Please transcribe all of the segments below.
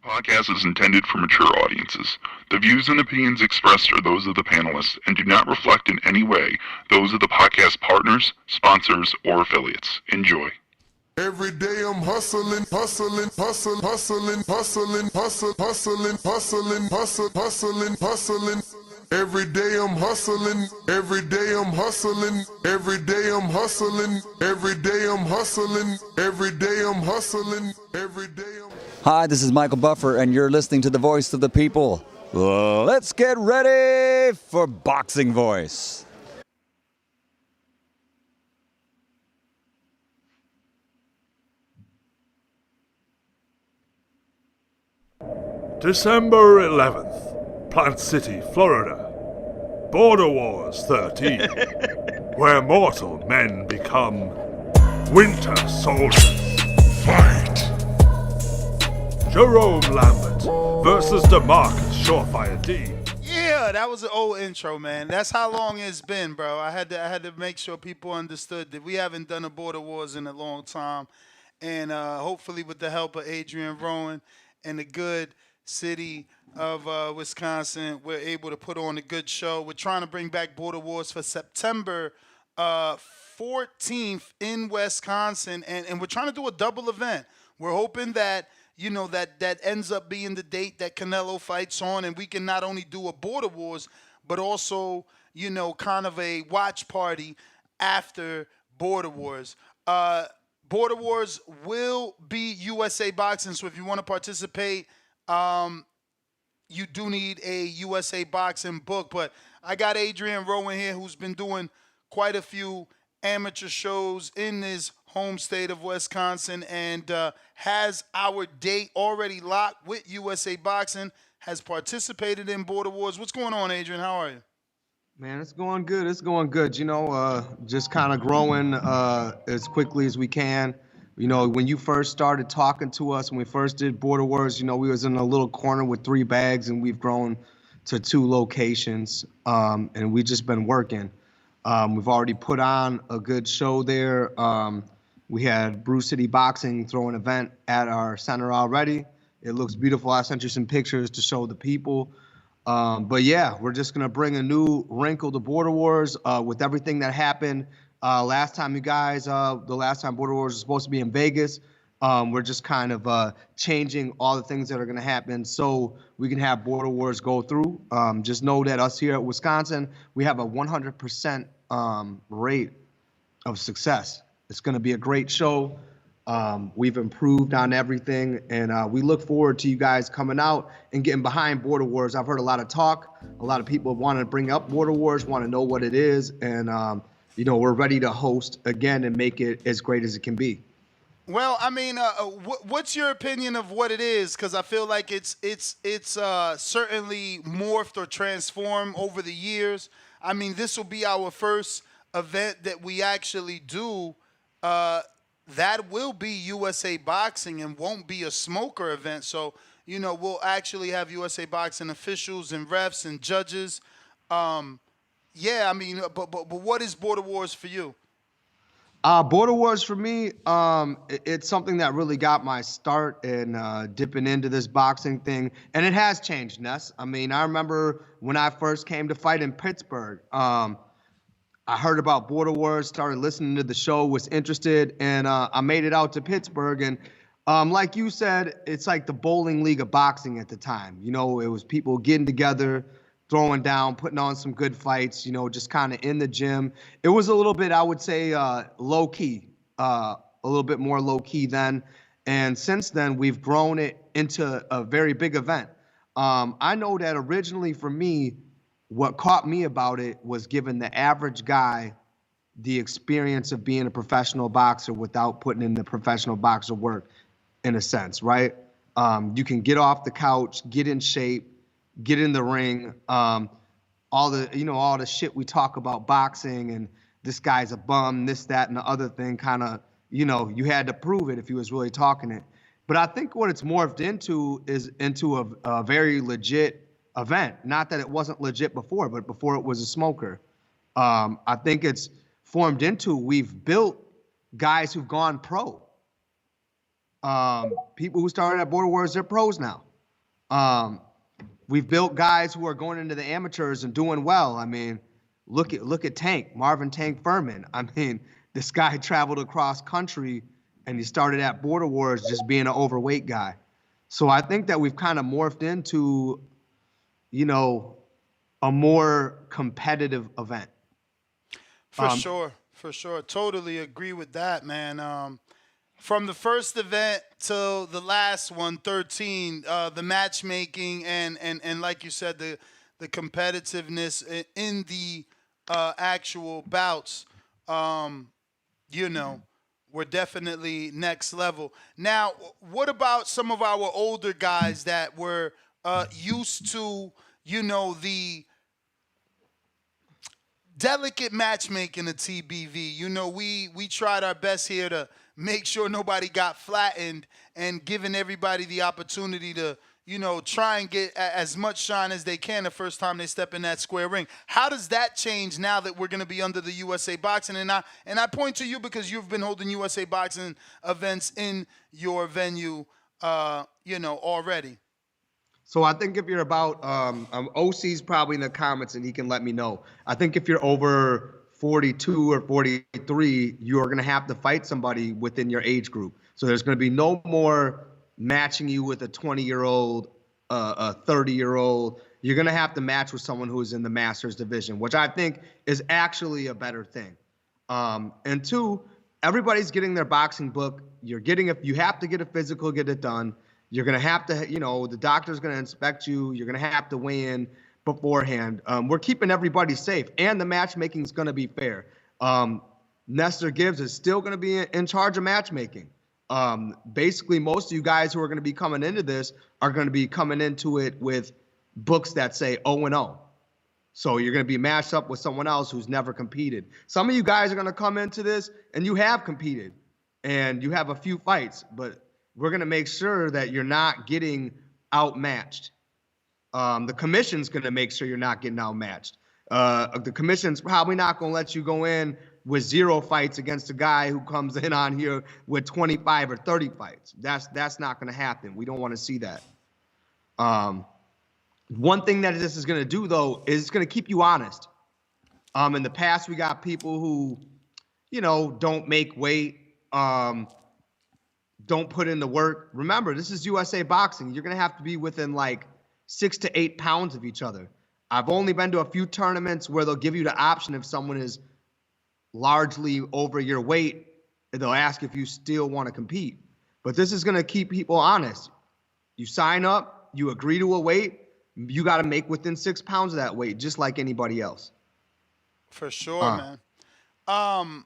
Podcast is intended for mature audiences. The views and opinions expressed are those of the panelists and do not reflect in any way those of the podcast partners, sponsors, or affiliates. Enjoy. Every day I'm hustling, hustling, hustling, hustling, hustling, hustling, hustling, hustling, hustling, hustling, hustling. Every day I'm hustling, every day I'm hustling, every day I'm hustling, every day I'm hustling, every day I'm hustling, every day I'm. Hi, this is Michael Buffer, and you're listening to the voice of the people. Let's get ready for Boxing Voice. December 11th, Plant City, Florida. Border Wars 13, where mortal men become winter soldiers. Fight! Jerome Lambert versus DeMarcus Surefire D. Yeah, that was an old intro, man. That's how long it's been, bro. I had to make sure people understood that we haven't done a Border Wars in a long time, and hopefully with the help of Adrian Rowan and the good city of Wisconsin, we're able to put on a good show. We're trying to bring back Border Wars for September 14th in Wisconsin, and we're trying to do a double event. We're hoping that that ends up being the date that Canelo fights on, and we can not only do a Border Wars, but also, kind of a watch party after Border Wars. Border Wars will be USA Boxing, so if you want to participate, you do need a USA Boxing book. But I got Adrian Rowan here, who's been doing quite a few amateur shows in his home state of Wisconsin, and has our date already locked with USA Boxing, has participated in Border Wars. What's going on, Adrian? How are you? Man, it's going good. It's going good. Just kind of growing as quickly as we can. When you first started talking to us, when we first did Border Wars, we was in a little corner with 3 bags, and we've grown to 2 locations, and we've just been working. We've already put on a good show there. We had Brew City Boxing throw an event at our center already. It looks beautiful. I sent you some pictures to show the people. But yeah, we're just going to bring a new wrinkle to Border Wars with everything that happened last time, you guys. The last time Border Wars was supposed to be in Vegas. We're just kind of changing all the things that are going to happen so we can have Border Wars go through. Just know that us here at Wisconsin, we have a 100% rate of success. It's going to be a great show. We've improved on everything, and we look forward to you guys coming out and getting behind Border Wars. I've heard a lot of talk. A lot of people want to bring up Border Wars, want to know what it is, and we're ready to host again and make it as great as it can be. Well, I mean, what's your opinion of what it is? Because I feel like it's certainly morphed or transformed over the years. I mean, this will be our first event that we actually do. That will be USA Boxing and won't be a smoker event. So, we'll actually have USA Boxing officials and refs and judges. Yeah, I mean, but what is Border Wars for you? Border Wars for me, it's something that really got my start in dipping into this boxing thing, and it has changed, Ness. I mean, I remember when I first came to fight in Pittsburgh. I heard about Border Wars, started listening to the show, was interested, and I made it out to Pittsburgh. And like you said, it's like the bowling league of boxing at the time. It was people getting together, throwing down, putting on some good fights, just kind of in the gym. It was a little bit, I would say, low-key, a little bit more low-key then. And since then, we've grown it into a very big event. I know that originally for me, what caught me about it was giving the average guy the experience of being a professional boxer without putting in the professional boxer work, in a sense, right? You can get off the couch, get in shape, get in the ring. All the shit we talk about boxing and this guy's a bum, this, that, and the other thing kind of, you had to prove it if he was really talking it. But I think what it's morphed into is into a very legit event. Not that it wasn't legit before, but before it was a smoker. I think it's formed into, we've built guys who've gone pro. People who started at Border Wars, they're pros now. We've built guys who are going into the amateurs and doing well. I mean, look at Tank, Marvin Tank Furman. I mean, this guy traveled across country and he started at Border Wars just being an overweight guy. So I think that we've kind of morphed into, a more competitive event. For sure. Totally agree with that, man. From the first event to the last one, 13, the matchmaking and like you said, the competitiveness in the actual bouts, we're definitely next level. Now, what about some of our older guys that were used to, the delicate matchmaking of TBV? We tried our best here to make sure nobody got flattened and giving everybody the opportunity to, try and get as much shine as they can the first time they step in that square ring. How does that change now that we're going to be under the USA Boxing? And I point to you because you've been holding USA Boxing events in your venue, already. So I think if you're about, OC's probably in the comments and he can let me know. I think if you're over 42 or 43, you're going to have to fight somebody within your age group. So there's going to be no more matching you with a 20-year-old, a 30-year-old. You're going to have to match with someone who's in the Masters division, which I think is actually a better thing. And two, everybody's getting their boxing book. You have to get a physical, get it done. You're going to have to, the doctor's going to inspect you. You're going to have to weigh in beforehand. We're keeping everybody safe, and the matchmaking is going to be fair. Nestor Gibbs is still going to be in charge of matchmaking. Basically, most of you guys who are going to be coming into this are going to be coming into it with books that say 0-0. So you're going to be matched up with someone else who's never competed. Some of you guys are going to come into this and you have competed and you have a few fights, but we're going to make sure that you're not getting outmatched. The commission's going to make sure you're not getting outmatched. The commission's probably not going to let you go in with 0 fights against a guy who comes in on here with 25 or 30 fights. That's not going to happen. We don't want to see that. One thing that this is going to do, though, is it's going to keep you honest. In the past, we got people who, don't make weight, don't put in the work. Remember, this is USA Boxing. You're going to have to be within like 6 to 8 pounds of each other. I've only been to a few tournaments where they'll give you the option if someone is largely over your weight, they'll ask if you still want to compete. But this is going to keep people honest. You sign up, you agree to a weight, you got to make within 6 pounds of that weight, just like anybody else. For sure, man.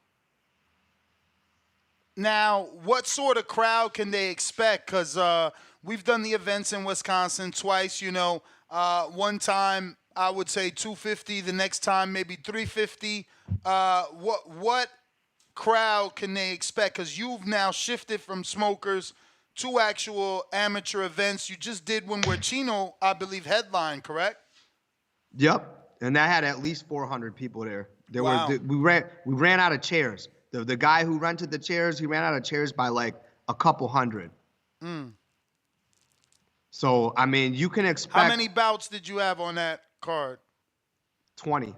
Now, what sort of crowd can they expect? Because we've done the events in Wisconsin twice, one time I would say 250, the next time maybe 350. What crowd can they expect? Because you've now shifted from smokers to actual amateur events. You just did one where Chino, I believe, headlined, correct? Yep, and that had at least 400 people there. Wow. We ran out of chairs. The guy who rented the chairs, he ran out of chairs by like a couple hundred. So, I mean, you can expect... How many bouts did you have on that card? 20.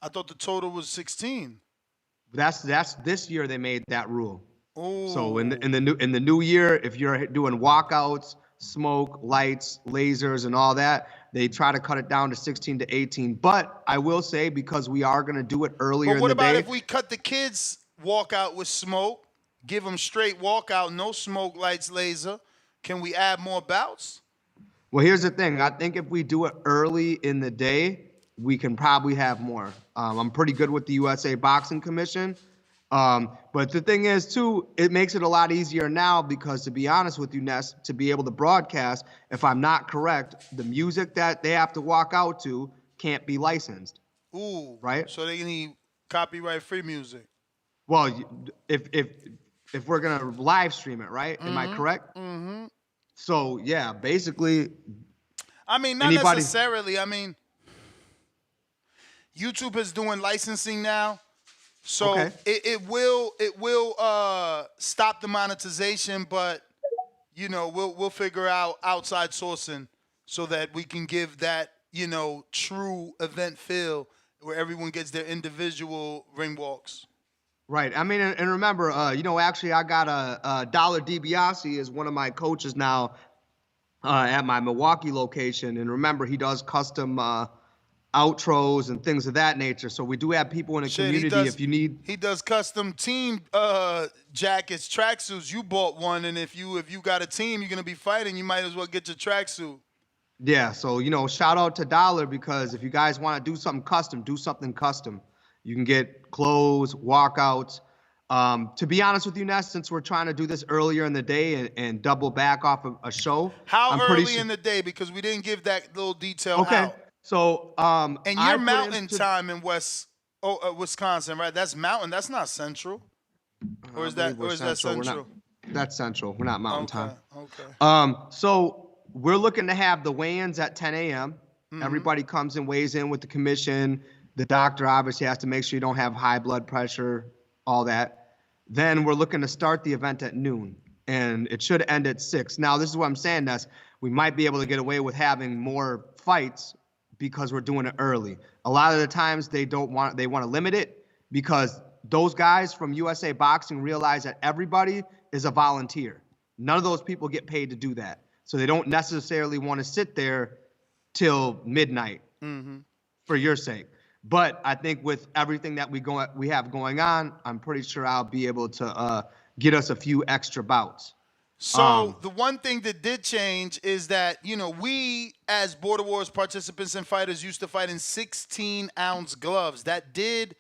I thought the total was 16. That's this year they made that rule. Ooh. So in the new year, if you're doing walkouts, smoke, lights, lasers, and all that, they try to cut it down to 16 to 18. But I will say, because we are going to do it earlier in the day. But what about if we cut the kids' walkout with smoke, give them straight walkout, no smoke, lights, laser? Can we add more bouts? Well, here's the thing. I think if we do it early in the day, we can probably have more. I'm pretty good with the USA Boxing Commission. But the thing is, too, it makes it a lot easier now because, to be honest with you, Ness, to be able to broadcast, if I'm not correct, the music that they have to walk out to can't be licensed. Ooh. Right? So they need copyright-free music. Well, if we're going to live stream it, right? Am I correct? Mm-hmm. So, yeah, basically... I mean, not necessarily. I mean, YouTube is doing licensing now. So it will stop the monetization, but we'll figure out outside sourcing so that we can give that, true event feel where everyone gets their individual ring walks. Right. I mean, and remember, actually, I got a Dollar DiBiase is one of my coaches now at my Milwaukee location, and remember, he does custom outros and things of that nature. So we do have people in the community. If you need, he does custom team jackets, tracksuits. You bought one, and if you got a team, you're gonna be fighting. You might as well get your tracksuit. Yeah. So shout out to Dollar, because if you guys want to do something custom, do something custom. You can get clothes, walkouts. To be honest with you, Ness, since we're trying to do this earlier in the day and double back off of a show. How early in the day? Because we didn't give that little detail out. So, and you're mountain time in Wisconsin, right? That's mountain. That's not central. Or is that central? That's central. We're not mountain time. Okay. So we're looking to have the weigh-ins at 10 a.m. Mm-hmm. Everybody comes and weighs in with the commission. The doctor obviously has to make sure you don't have high blood pressure, all that. Then we're looking to start the event at noon, and it should end at 6. Now, this is what I'm saying, Ness. We might be able to get away with having more fights because we're doing it early. A lot of the times they want to limit it because those guys from USA Boxing realize that everybody is a volunteer. None of those people get paid to do that. So they don't necessarily want to sit there till midnight for your sake. But I think with everything that we have going on, I'm pretty sure I'll be able to get us a few extra bouts. So the one thing that did change is that, we as Border Wars participants and fighters used to fight in 16-ounce gloves. That did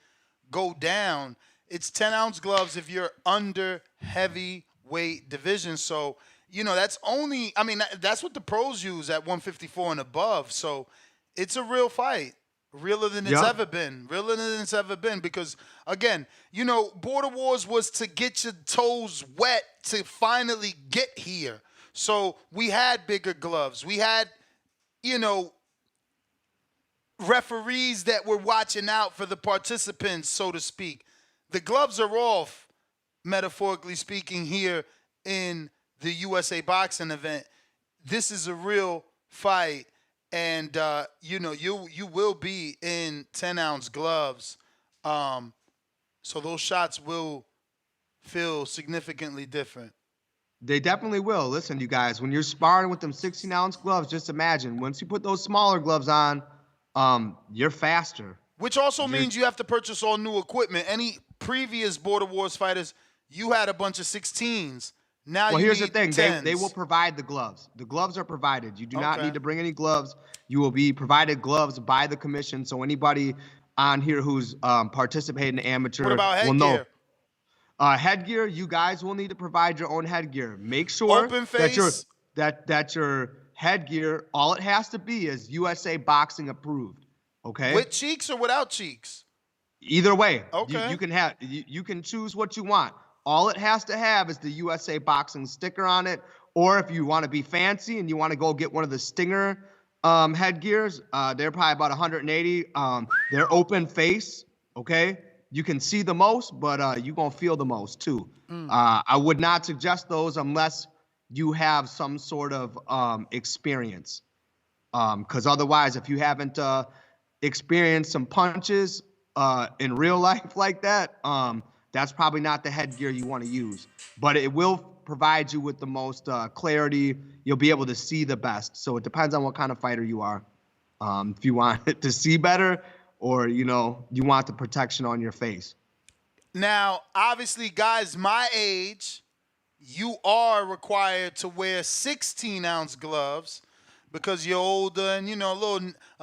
go down. It's 10-ounce gloves if you're under heavyweight division. So, that's that's what the pros use at 154 and above. So it's a real fight. Realer than it's ever been. Realer than it's ever been. Because, again, Border Wars was to get your toes wet to finally get here. So we had bigger gloves. We had, referees that were watching out for the participants, so to speak. The gloves are off, metaphorically speaking, here in the USA Boxing event. This is a real fight. And, you will be in 10-ounce gloves. So those shots will feel significantly different. They definitely will. Listen, you guys, when you're sparring with them 16-ounce gloves, just imagine, once you put those smaller gloves on, you're faster. Which also means you have to purchase all new equipment. Any previous Border Wars fighters, you had a bunch of 16s. Now here's the thing. 10s. They will provide the gloves. The gloves are provided. You do not need to bring any gloves. You will be provided gloves by the commission. So anybody on here who's participating in amateur what about will headgear? know. Headgear, you guys will need to provide your own headgear. Make sure Open face. that your headgear, all it has to be is USA Boxing approved. Okay? With cheeks or without cheeks? Either way. Okay. You can choose what you want. All it has to have is the USA Boxing sticker on it. Or if you want to be fancy and you want to go get one of the Stinger headgears, they're probably about 180. They're open face, okay? You can see the most, but you're going to feel the most too. I would not suggest those unless you have some sort of experience. Because otherwise, if you haven't experienced some punches in real life like that, that's probably not the headgear you want to use. But it will provide you with the most clarity. You'll be able to see the best. So it depends on what kind of fighter you are. If you want it to see better or, you want the protection on your face. Now, obviously, guys my age, you are required to wear 16-ounce gloves because you're older and, a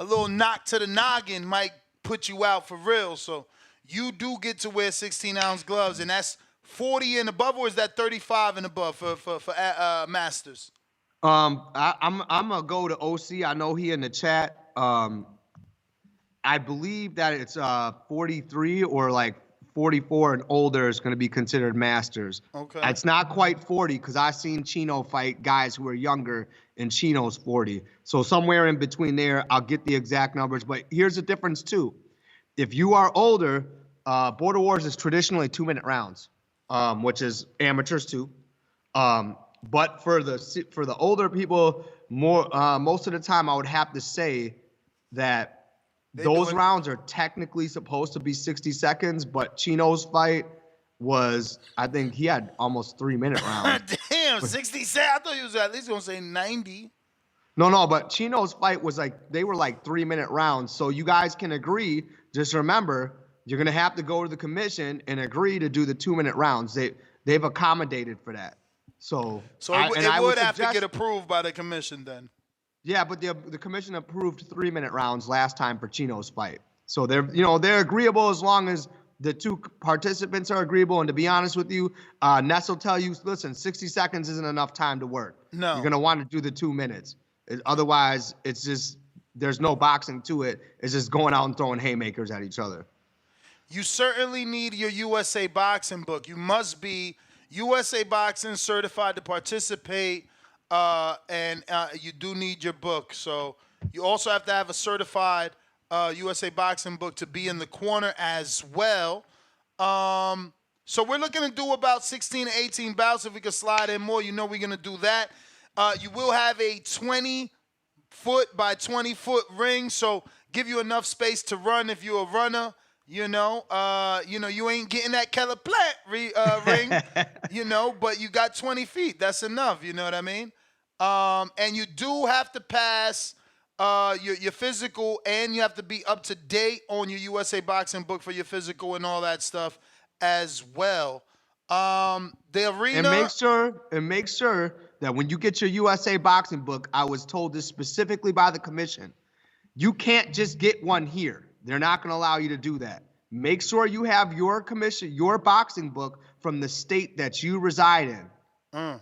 little knock to the noggin might put you out for real. So you do get to wear 16-ounce gloves, and that's 40 and above, or is that 35 and above for masters? I'm gonna go to OC. I know he in the chat. I believe that it's 43 or like 44 and older is going to be considered masters. Okay. It's not quite 40 because I've seen Chino fight guys who are younger, and Chino's 40. So somewhere in between there, I'll get the exact numbers. But here's the difference too. If you are older, Border Wars is traditionally 2-minute rounds, which is amateurs too. But for the older people, most of the time, I would have to say that those rounds are technically supposed to be 60 seconds, but Chino's fight was, I think he had almost 3-minute rounds. Damn, 60 seconds. I thought he was at least gonna say 90. No, but Chino's fight was they were like 3-minute rounds. So you guys can agree. Just remember, you're gonna have to go to the commission and agree to do the 2-minute rounds. They've accommodated for that. So it would have to get approved by the commission then. Yeah, but the commission approved 3-minute rounds last time for Chino's fight. So they're agreeable as long as the two participants are agreeable. And to be honest with you, Ness will tell you, listen, 60 seconds isn't enough time to work. No. You're gonna want to do the 2 minutes. Otherwise, it's just there's no boxing to it. It's just going out and throwing haymakers at each other. You certainly need your USA Boxing book. You must be USA Boxing certified to participate, and you do need your book. So you also have to have a certified USA Boxing book to be in the corner as well. So we're looking to do about 16 to 18 bouts. If we could slide in more, we're going to do that. You will have a 20-foot by 20-foot ring, so give you enough space to run if you're a runner. You ain't getting that Keller Plant ring, but you got 20 feet. That's enough, you know what I mean? And you do have to pass your physical, and you have to be up to date on your USA Boxing book for your physical and all that stuff as well. The arena. And make sure that when you get your USA Boxing book, I was told this specifically by the commission, you can't just get one here. They're not going to allow you to do that. Make sure you have your boxing book from the state that you reside in.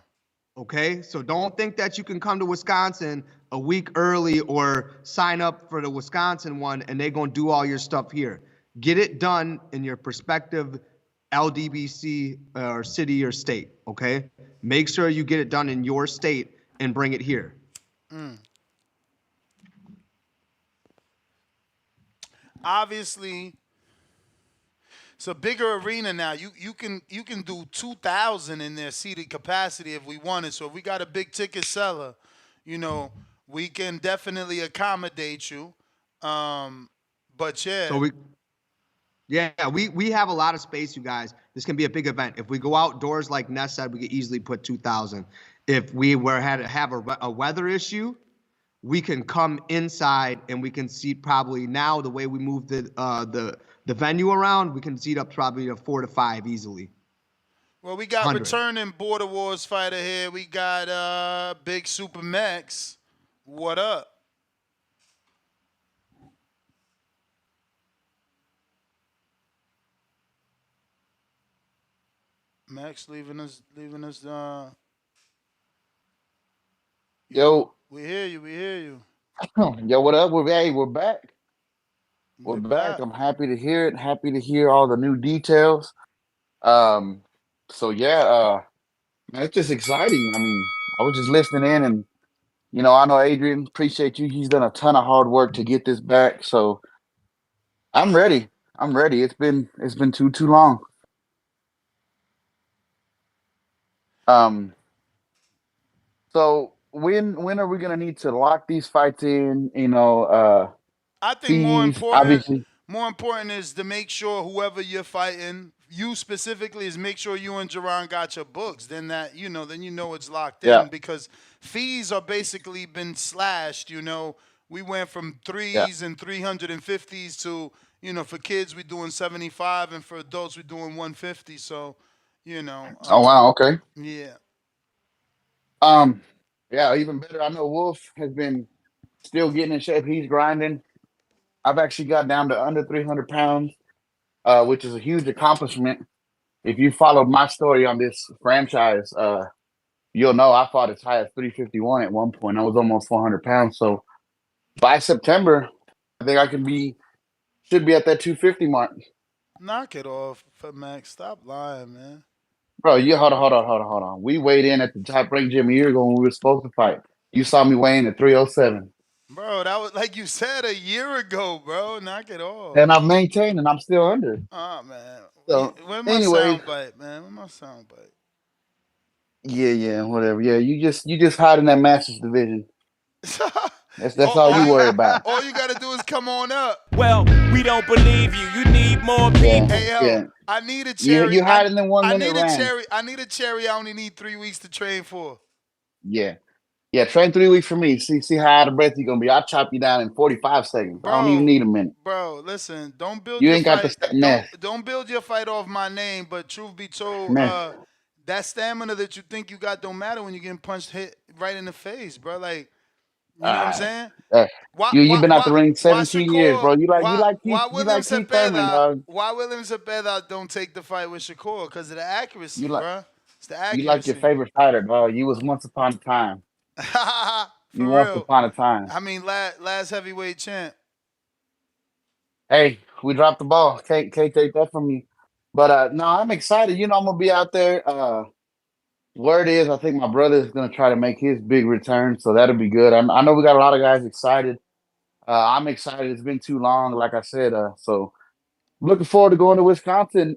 Okay? So don't think that you can come to Wisconsin a week early or sign up for the Wisconsin one and they're going to do all your stuff here. Get it done in your prospective LDBC or city or state, okay? Make sure you get it done in your state and bring it here. Obviously, it's a bigger arena now. You can do 2,000 in their seated capacity if we wanted. So if we got a big ticket seller, we can definitely accommodate you. But yeah. So we have a lot of space, you guys. This can be a big event. If we go outdoors, like Ness said, we could easily put 2,000. If we had to have a weather issue, we can come inside and we can seat probably now the way we move the venue around, we can seat up probably a 4 to 5 easily. Well, we got 100. returning Border Wars fighter here. We got Big Super Max. What up? Max leaving us. Yo. We hear you. Yo, what up? We're back. We're back. I'm happy to hear it. Happy to hear all the new details. So yeah, man, it's just exciting. I mean, I was just listening in and I know Adrian, appreciate you. He's done a ton of hard work to get this back. So I'm ready. It's been too long. So when are we gonna need to lock these fights in? I think fees, obviously. more important is to make sure whoever you're fighting, you specifically, is make sure you and Jerron got your books. Then it's locked in, because fees are basically been slashed. We went from 3s and 350s to, for kids we're doing 75, and for adults we're doing 150. So, Oh wow, okay. Yeah. Yeah, even better. I know Wolf has been still getting in shape. He's grinding. I've actually got down to under 300 pounds, which is a huge accomplishment. If you followed my story on this franchise, you'll know I fought as high as 351 at one point. I was almost 400 pounds. So by September, I think I should be at that 250 mark. Knock it off, Max. Stop lying, man. Bro, hold on. We weighed in at the Top Rank gym a year ago when we were supposed to fight. You saw me weighing at 307. Bro, that was, like you said, a year ago, bro. Knock it off. And I've maintained, and I'm still under. Oh, man. So, Where's my soundbite, man? Where's my soundbite? Yeah, whatever. Yeah, you just hide in that Masters division. That's all you all, worry about. all you got to do is come on up. Well, we don't believe you. You need more Yeah, people. Hey yo, yeah. I need a You cherry. you hide in the 1 minute round. I need a cherry. I only need 3 weeks to train for. Yeah. Yeah, train 3 weeks for me. See how out of breath you're gonna be. I'll chop you down in 45 seconds. I don't even Bro, need a minute. listen. Don't build You your ain't got the fight. fitness. Don't build your fight off my name. But truth be told, Man. that stamina that you think you got don't matter when you're getting punched hit right in the face, bro. Like, you know what I'm Uh, saying? uh, Why you've been out the ring why 17 years, Shakur bro. why You William like Keith Thurman, dog. Cepeda don't take the fight with Shakur? Because of the You accuracy, like bro. It's the you like your accuracy. favorite fighter, dog. You was once upon a time. You For once real. upon a time. I mean, last heavyweight champ. Hey, we dropped the ball. Can't take that from you. But no, I'm excited. I'm gonna be out there. Word is, I think my brother is gonna try to make his big return, so that'll be good. I know we got a lot of guys excited. I'm excited. It's been too long, like I said. So looking forward to going to Wisconsin.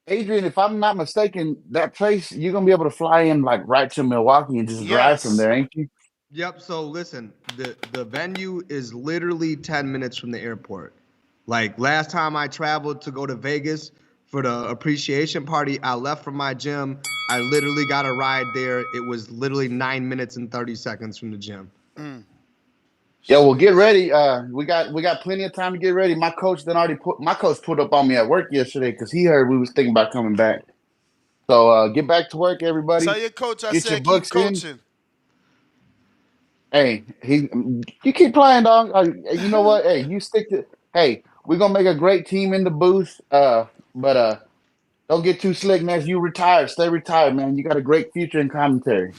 Adrian, if I'm not mistaken, that place you're gonna be able to fly in like right to Milwaukee and just drive from Yes. there, ain't you? Yep. So listen, the venue is literally 10 minutes from the airport. Like last time I traveled to go to Vegas for the appreciation party, I left from my gym. I literally got a ride there. It was literally 9 minutes and 30 seconds from the gym. Yeah, well, get ready. We got plenty of time to get ready. My coach put up on me at work yesterday because he heard we was thinking about coming back. So get back to work, Tell everybody. your coach I Get your said keep books in. coaching. Hey, you keep playing, dog. You know what? Hey, you stick to. Hey, we're gonna make a great team in the booth. But don't get too slick, man. You retired. Stay retired, man. You got a great future in commentary.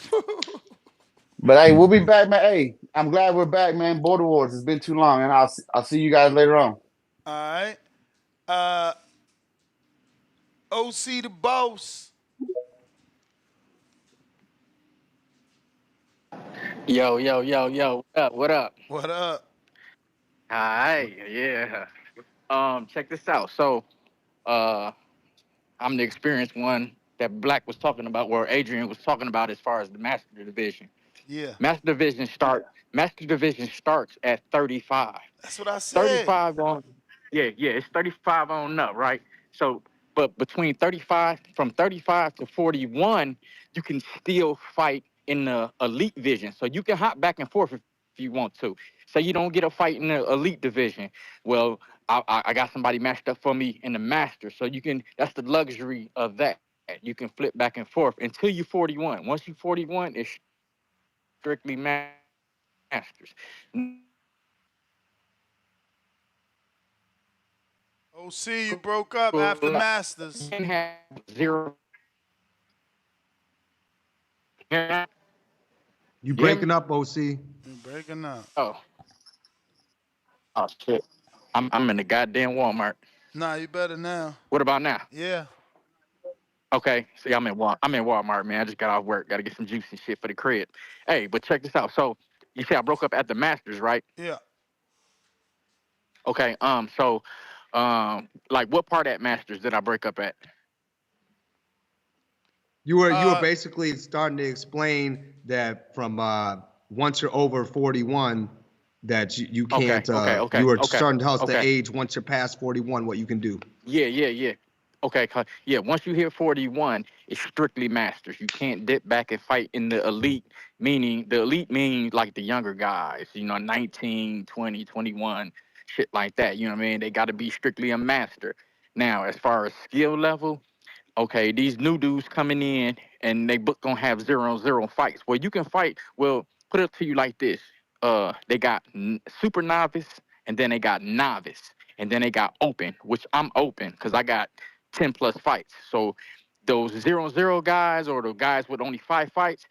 But hey, we'll be back, man. Hey, I'm glad we're back, man. Border Wars. It's been too long, and I'll see you guys later on. All right. Uh, OC the boss. Yo. What up? What up? What up? Hi, yeah. Check this out. So, uh, I'm the experienced one that Black was talking about, or Adrian was talking about, as far as the master division. Yeah. Master division starts at 35. That's what I said. 35 on, yeah, it's 35 on up, right? So, but between 35, from 35 to 41, you can still fight in the elite division. So you can hop back and forth if you want to. So you don't get a fight in the elite division. Well, I got somebody matched up for me in the master. So that's the luxury of that. You can flip back and forth until you're 41. Once you're 41, it's strictly masters. OC, you broke up after Masters. You have zero. You You hear me? breaking up, OC? You breaking up. Oh shit. I'm in the goddamn Walmart. Nah, you better now. What about now? Yeah. Okay. See, I'm in Walmart, man. I just got off work. Got to get some juice and shit for the crib. Hey, but check this out. So you say I broke up at the Masters, right? Yeah. Okay. Like what part at Masters did I break up at? You were basically starting to explain that from once you're over 41, that you Okay. can't. Okay. You were Okay. starting to tell us the Okay. age once you're past 41, what you can do. Yeah. Okay, yeah. Once you hit 41, it's strictly masters. You can't dip back and fight in the elite. Meaning the elite means like the younger guys. 19, 20, 21, shit like that. You know what I mean? They got to be strictly a master. Now, as far as skill level, okay, these new dudes coming in and they book gonna have 0-0 fights. Well, you can fight. Well, put it to you like this: they got super novice, and then they got novice, and then they got open, which I'm open because I got 10 plus fights. So those 0-0 guys or the guys with only 5 fights,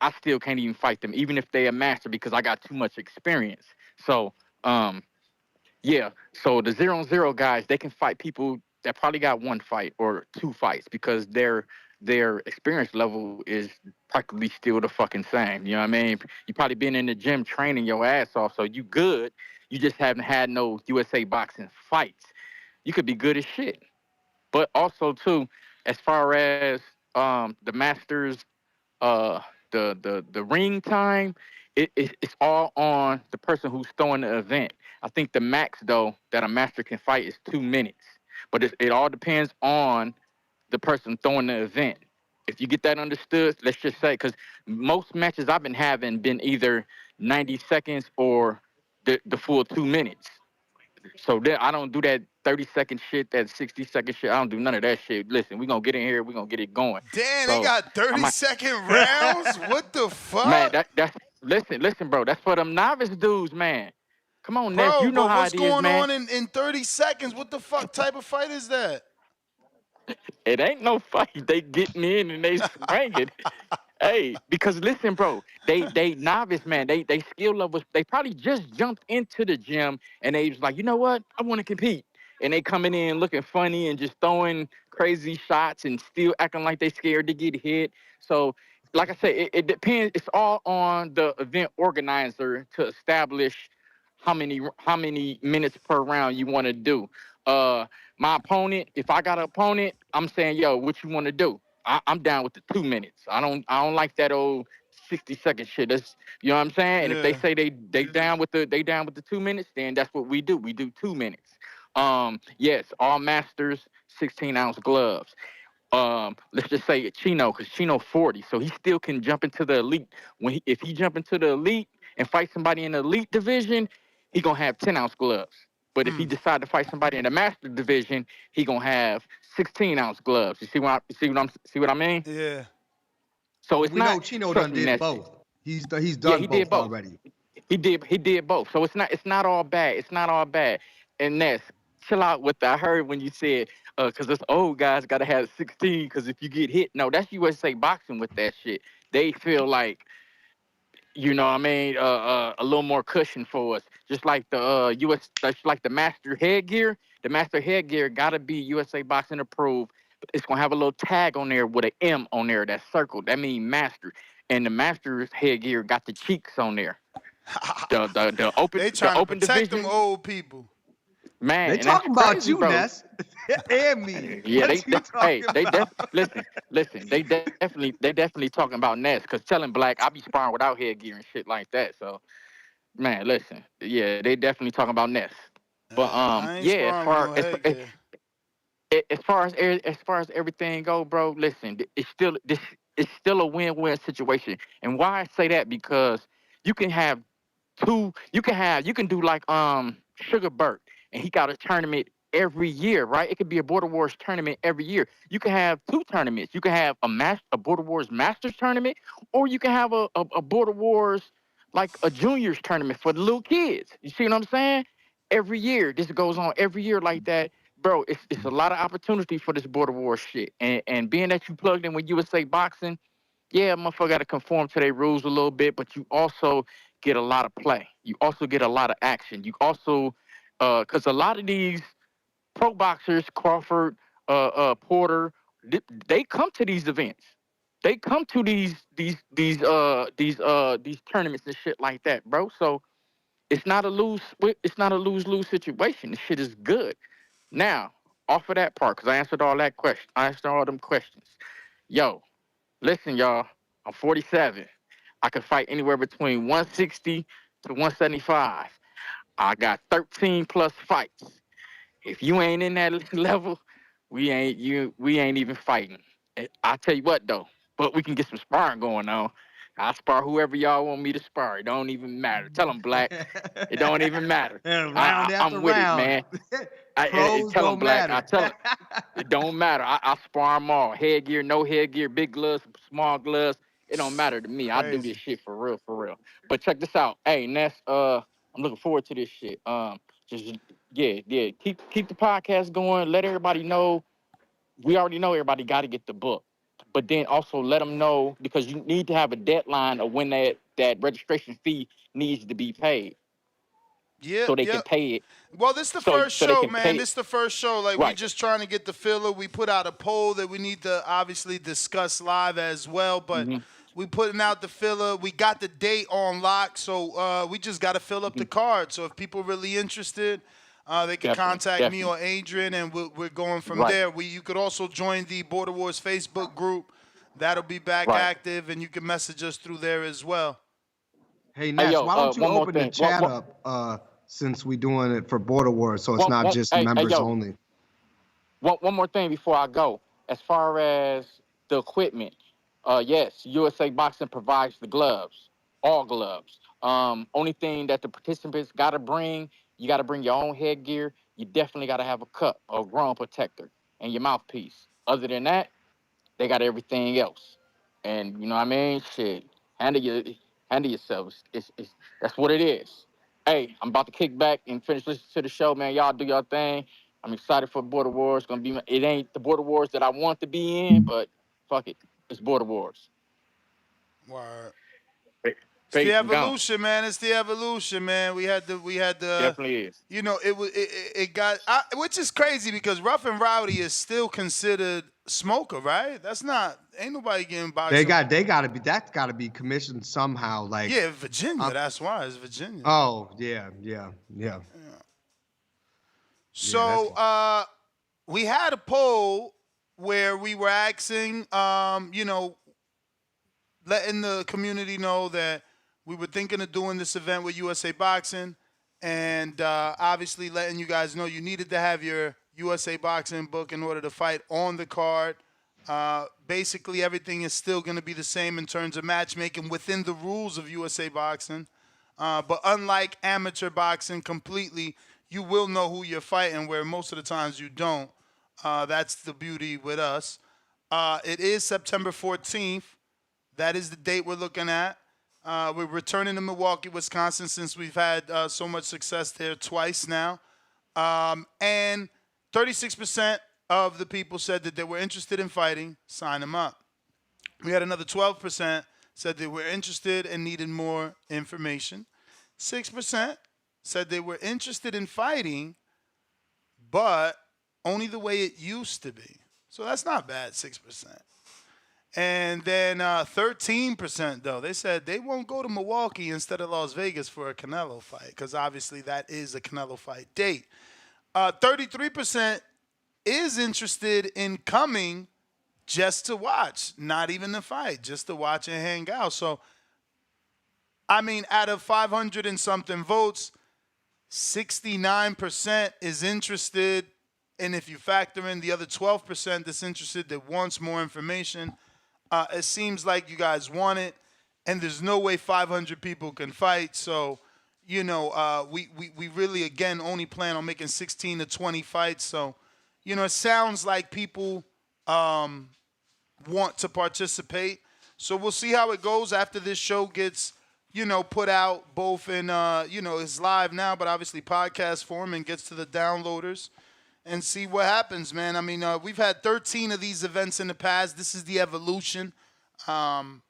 I still can't even fight them, even if they a master, because I got too much experience. So yeah. So the 0-0 guys, they can fight people that probably got 1 fight or 2 fights because their experience level is practically still the fucking same. You know what I mean? You probably been in the gym training your ass off, so you good. You just haven't had no USA boxing fights. You could be good as shit. But also too, as far as the Masters, uh, the ring time, it's all on the person who's throwing the event. I think the max though that a master can fight is 2 minutes, but it all depends on the person throwing the event. If you get that understood, let's just say, because most matches I've been having been either 90 seconds or the full 2 minutes. So then I don't do that 30-second shit, that 60-second shit. I don't do none of that shit. Listen, we gonna get in here, we gonna get it going. Damn, they So got I might, 30-second rounds? What the man, fuck? that's listen, bro. That's for them novice dudes, man. Come on, Ness, Bro, you know but how what's it is, going man. on in 30 seconds? What the fuck type of fight is that? It ain't no fight. They getting in and they swinging. Hey, because listen, bro, they novice, man. They skill levels. They probably just jumped into the gym and they was like, you know what? I want to compete. And they coming in looking funny and just throwing crazy shots and still acting like they scared to get hit. So, like I said, it depends. It's all on the event organizer to establish how many minutes per round you want to do. My opponent, if I got an opponent, I'm saying, yo, what you want to do? I'm down with the 2 minutes. I don't like that old 60-second shit. That's, you know what I'm saying. And if they Yeah. say they down with the 2 minutes, then that's what we do. We do 2 minutes. Yes, all masters, 16-ounce gloves. Let's just say Chino, because Chino 40, so he still can jump into the elite. If he jump into the elite and fight somebody in the elite division, he gonna have 10-ounce gloves. But if he decide to fight somebody in the master division, he gonna have 16-ounce gloves. You see what I mean? Yeah. So But it's we know not, Chino trust done me, did Ness. both. He's Yeah, done he did both both. already. He did both. So it's not all bad. It's not all bad. And Ness, chill out with I heard when you said because this old guys gotta have 16 because if you get hit, no, that's USA boxing with that shit. They feel like, you know what I mean, a little more cushion for us. Just like the just like the master headgear. The master headgear gotta be USA boxing approved. It's gonna have a little tag on there with an M on there that's circled. That means master. And the master's headgear got the cheeks on there. The open They the trying to open protect them division, old people. man, They and that's talking about crazy, you, bro. Ness, and me. Yeah, What you hey, talking about? listen, they definitely talking about Ness, cause telling Black I be sparring without headgear and shit like that. So, man, listen, yeah, they definitely talking about Ness. But I ain't yeah, sparring with no headgear. as far as everything go, bro, listen, it's still a win-win situation. And why I say that, because you can have you can do like Sugar Burt, and he got a tournament every year, right? It could be a Border Wars tournament every year. You can have two tournaments. You can have a Border Wars Masters tournament, or you can have a Border Wars, like a juniors tournament for the little kids. You see what I'm saying? Every year, this goes on every year like that. Bro, it's a lot of opportunity for this Border Wars shit. And being that you plugged in with USA Boxing, yeah, motherfucker got to conform to their rules a little bit, but you also get a lot of play. You also get a lot of action. You also, because a lot of these pro boxers, Crawford, Porter, they come to these events. They come to these tournaments and shit like that, bro. So it's not a lose-lose situation. This shit is good. Now, off of that part, because I answered all them questions. Yo, listen, y'all. I'm 47. I can fight anywhere between 160 to 175. I got 13 plus fights. If you ain't in that level, we ain't even fighting. I tell you what though, but we can get some sparring going on. I spar whoever y'all want me to spar. It don't even matter. Tell them, Black. It don't even matter. And I, round I after I'm with it, round. man. I Pros tell them, don't Black. I matter. tell them. It don't matter. I spar them all. Headgear, no headgear, big gloves, small gloves. It don't matter to me. I do this Crazy. shit for real, for real. But check this out. Hey, Ness, I'm looking forward to this shit. Just yeah. Keep the podcast going. Let everybody know. We already know everybody got to get the book, but then also let them know, because you need to have a deadline of when that registration fee needs to be paid, so Yep, they can yep. pay it. Well, this the So first they show, can man. pay it. This the first show. Like, we Right. just trying to get the filler. We put out a poll that we need to obviously discuss live as well, but Mm-hmm. we putting out the filler. We got the date on lock, so we just got to fill up the card. So if people really interested, they can contact me Definitely. or Adrian, and we're going from Right. there. You could also join the Border Wars Facebook group. That'll be back Right. active, and you can message us through there as well. Hey, Hey, Ness, yo, why don't you one more open the thing. chat up since we doing it for Border Wars, so it's not just Hey, members yo, only? one more thing before I go. As far as the equipment, yes, USA Boxing provides the gloves, all gloves. Only thing that the participants got to bring, you got to bring your own headgear. You definitely got to have a cup, a groin protector, and your mouthpiece. Other than that, they got everything else. And you know what I mean? Shit, handle yourselves. It's that's what it is. Hey, I'm about to kick back and finish listening to the show, man. Y'all do your thing. I'm excited for Border Wars. Gonna be it ain't the Border Wars that I want to be in, but fuck it, it's Border Wars. Word. It's the Peace. I'm gone. evolution, man. It's the evolution, man. We had the Definitely is. you know, it got which is crazy because Rough and Rowdy is still considered smoker, right? That's not ain't nobody getting boxing. They gotta be that's gotta be commissioned somehow. Like Yeah, Virginia. That's why it's Virginia. oh yeah. So we had a poll where we were asking, letting the community know that we were thinking of doing this event with USA Boxing, and obviously letting you guys know you needed to have your USA Boxing book in order to fight on the card. Basically, everything is still going to be the same in terms of matchmaking within the rules of USA Boxing. But unlike amateur boxing completely, you will know who you're fighting, where most of the times you don't. That's the beauty with us. It is September 14th. That is the date we're looking at. We're returning to Milwaukee, Wisconsin, since we've had so much success there twice now. And 36% of the people said that they were interested in fighting. Sign them up. We had another 12% said they were interested and needed more information. 6% said they were interested in fighting, but only the way it used to be. So that's not bad, 6%. And then 13%, though, they said they won't go to Milwaukee instead of Las Vegas for a Canelo fight, because obviously that is a Canelo fight date. 33% is interested in coming just to watch, not even to fight, just to watch and hang out. So, I mean, out of 500 and something votes, 69% is interested. And if you factor in the other 12% that's interested, that wants more information, it seems like you guys want it. And there's no way 500 people can fight. So, we really, again, only plan on making 16 to 20 fights. So, it sounds like people want to participate. So we'll see how it goes after this show gets, put out both in, it's live now, but obviously podcast form and gets to the downloaders and see what happens, man. I mean, we've had 13 of these events in the past. This is the evolution. And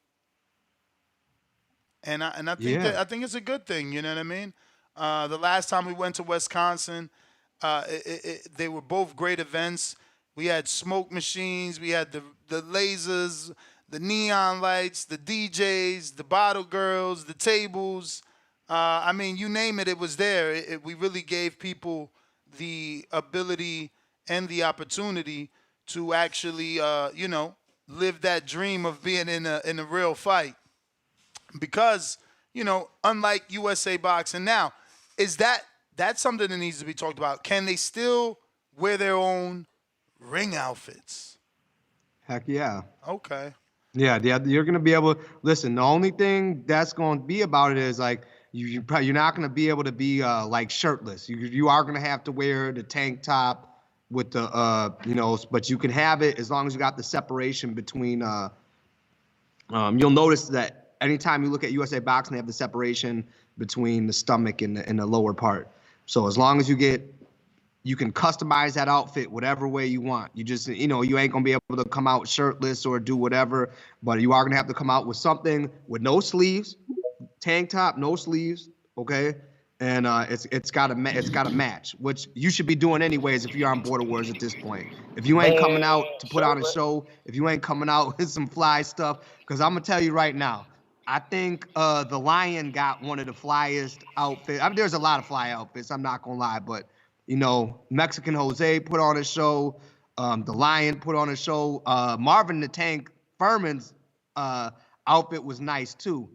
I think I think it's a good thing, you know what I mean? The last time we went to Wisconsin, they were both great events. We had smoke machines, we had the lasers, the neon lights, the DJs, the bottle girls, the tables. I mean, you name it, it was there. We really gave people the ability and the opportunity to actually, live that dream of being in a real fight. Because, unlike USA Boxing now, that's something that needs to be talked about. Can they still wear their own ring outfits? Heck yeah. Okay. Yeah, you're gonna be able. Listen, the only thing that's gonna be about it is like you're not gonna be able to be like shirtless. You are gonna have to wear the tank top with the but you can have it as long as you got the separation between. You'll notice that anytime you look at USA Boxing, they have the separation between the stomach and the lower part. So as long as you can customize that outfit whatever way you want. You just, you ain't gonna be able to come out shirtless or do whatever, but you are gonna have to come out with something with no sleeves, tank top, no sleeves, okay? And it's gotta match, which you should be doing anyways if you're on Border Wars at this point. If you ain't coming out to put on a show, if you ain't coming out with some fly stuff, because I'm gonna tell you right now, I think the Lion got one of the flyest outfits. I mean, there's a lot of fly outfits, I'm not gonna lie, but Mexican Jose put on a show. The Lion put on a show. Marvin the Tank Furman's outfit was nice too.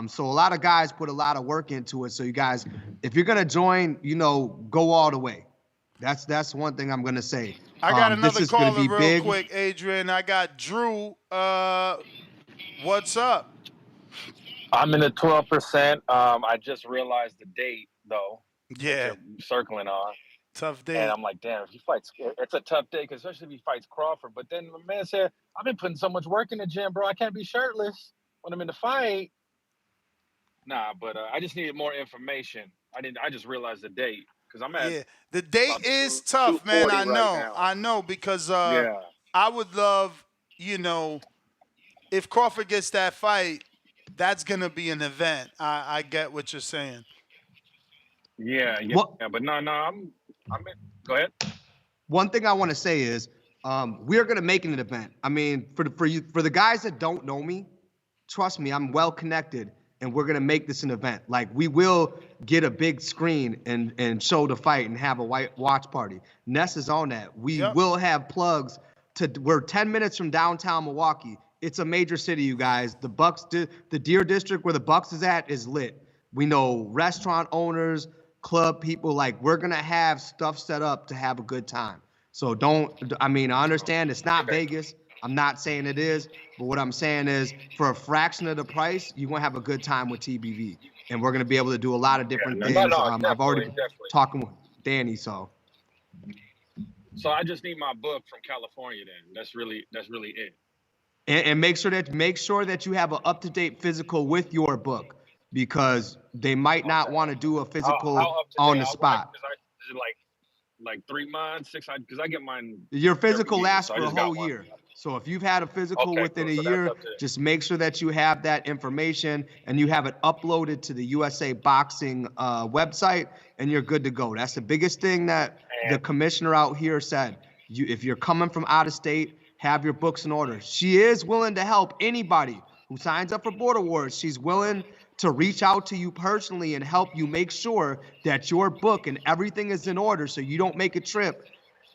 So a lot of guys put a lot of work into it. So you guys, if you're gonna join, go all the way. That's one thing I'm gonna say. I got This another is gonna caller be real big. quick, Adrian. I got Drew. What's up? I'm in the 12%. I just realized the date though that Yeah, you're circling on, tough and date. I'm like, damn, if he fights, it's a tough day, 'cause especially if he fights Crawford. But then my man said, I've been putting so much work in the gym, bro. I can't be shirtless when I'm in the fight. Nah, but I just needed more information. I just realized the date because I'm at Yeah, the date about is two tough, man. forty I right know. now. I know because Yeah, I would love, you know, if Crawford gets that fight, that's gonna be an event. I get what you're saying. yeah, yeah. What But no, I'm in. Go ahead. One thing I want to say is, we're gonna make it an event. I mean, for the guys that don't know me, trust me, I'm well connected, and we're gonna make this an event. Like we will get a big screen and show the fight and have a white watch party. Ness is on that. We Yep. will have plugs to. We're 10 minutes from downtown Milwaukee. It's a major city, you guys. The Deer District where the Bucks is at is lit. We know restaurant owners, club people. Like we're gonna have stuff set up to have a good time. So I mean, I understand it's not Vegas. I'm not saying it is, but what I'm saying is for a fraction of the price, you're gonna have a good time with TBV, and we're gonna be able to do a lot of different Yeah, no, things. I've already definitely, been definitely. talking with Danny, so. So I just need my book from California. Then that's really it. And make sure that you have an up-to-date physical with your book, because they might not Okay. want to do a How physical up to on date? the I like spot. because I is it like 3 months, 6? Because I get mine Your every physical year, lasts so I for a just got whole one. year. So if you've had a physical Okay, within cool. a So that's year, up to. just make sure that you have that information and you have it uploaded to the USA Boxing website, and you're good to go. That's the biggest thing that the And commissioner out here said. If you're coming from out of state, have your books in order. She is willing to help anybody who signs up for Border Wars. She's willing to reach out to you personally and help you make sure that your book and everything is in order, so you don't make a trip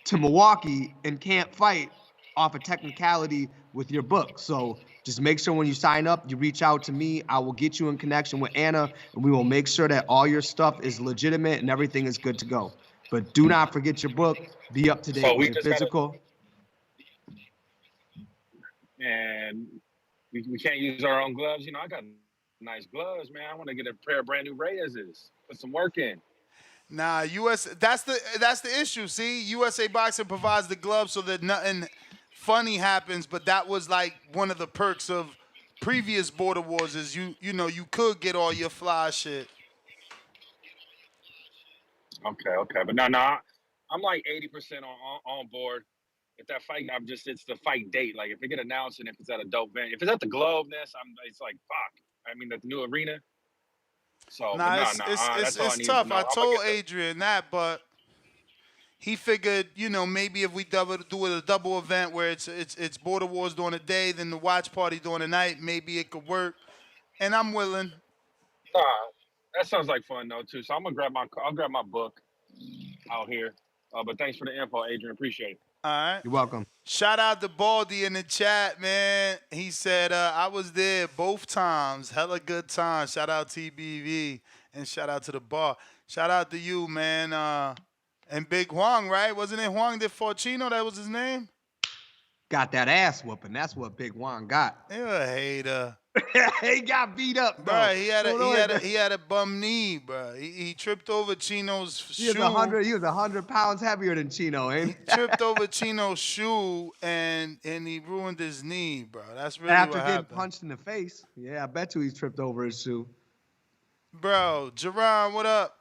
to Milwaukee and can't fight off a technicality with your book. So just make sure when you sign up, you reach out to me. I will get you in connection with Anna, and we will make sure that all your stuff is legitimate and everything is good to go. But do not forget your book. Be up to date so with we your just gotta, physical. and we can't use our own gloves. I got nice gloves, man. I want to get a pair of brand new Reyes's. Put some work in. Nah, that's the issue. See, USA Boxing provides the gloves so that nothing funny happens. But that was like one of the perks of previous Border Wars is you could get all your fly shit. Okay. But no, I'm like 80% on board. If that fight, it's the fight date. Like if it get announced and if it's at a dope venue, if it's at the Globe Nest, it's like fuck. I mean, at the new arena. So, but Nah, no, it's no, it's it's, that's all I it's needed to tough. know. I I'm gonna told get the. Adrian that, but he figured, maybe if we do a double event where it's Border Wars during the day, then the watch party during the night, maybe it could work. And I'm willing. Nah, that sounds like fun though too. So I'll grab my book out here. But thanks for the info, Adrian. Appreciate it. All right. You're welcome. Shout out to Baldy in the chat, man. He said, I was there both times. Hella good time. Shout out TBV and shout out to the bar. Shout out to you, man. And Big Huang, right? Wasn't it Huang de Fortino? That was his name? Got that ass whooping. That's what Big Juan got. You a hater. He got beat up though. Bruh, he had a Hold he on. had a he had a bum knee, bruh. He tripped over Chino's He was shoe. 100 pounds heavier than Chino, ain't He tripped over Chino's shoe and he ruined his knee, bro. That's really After what getting happened. punched in the face. Yeah, I bet you he tripped over his shoe. Bro, Jerron, what up?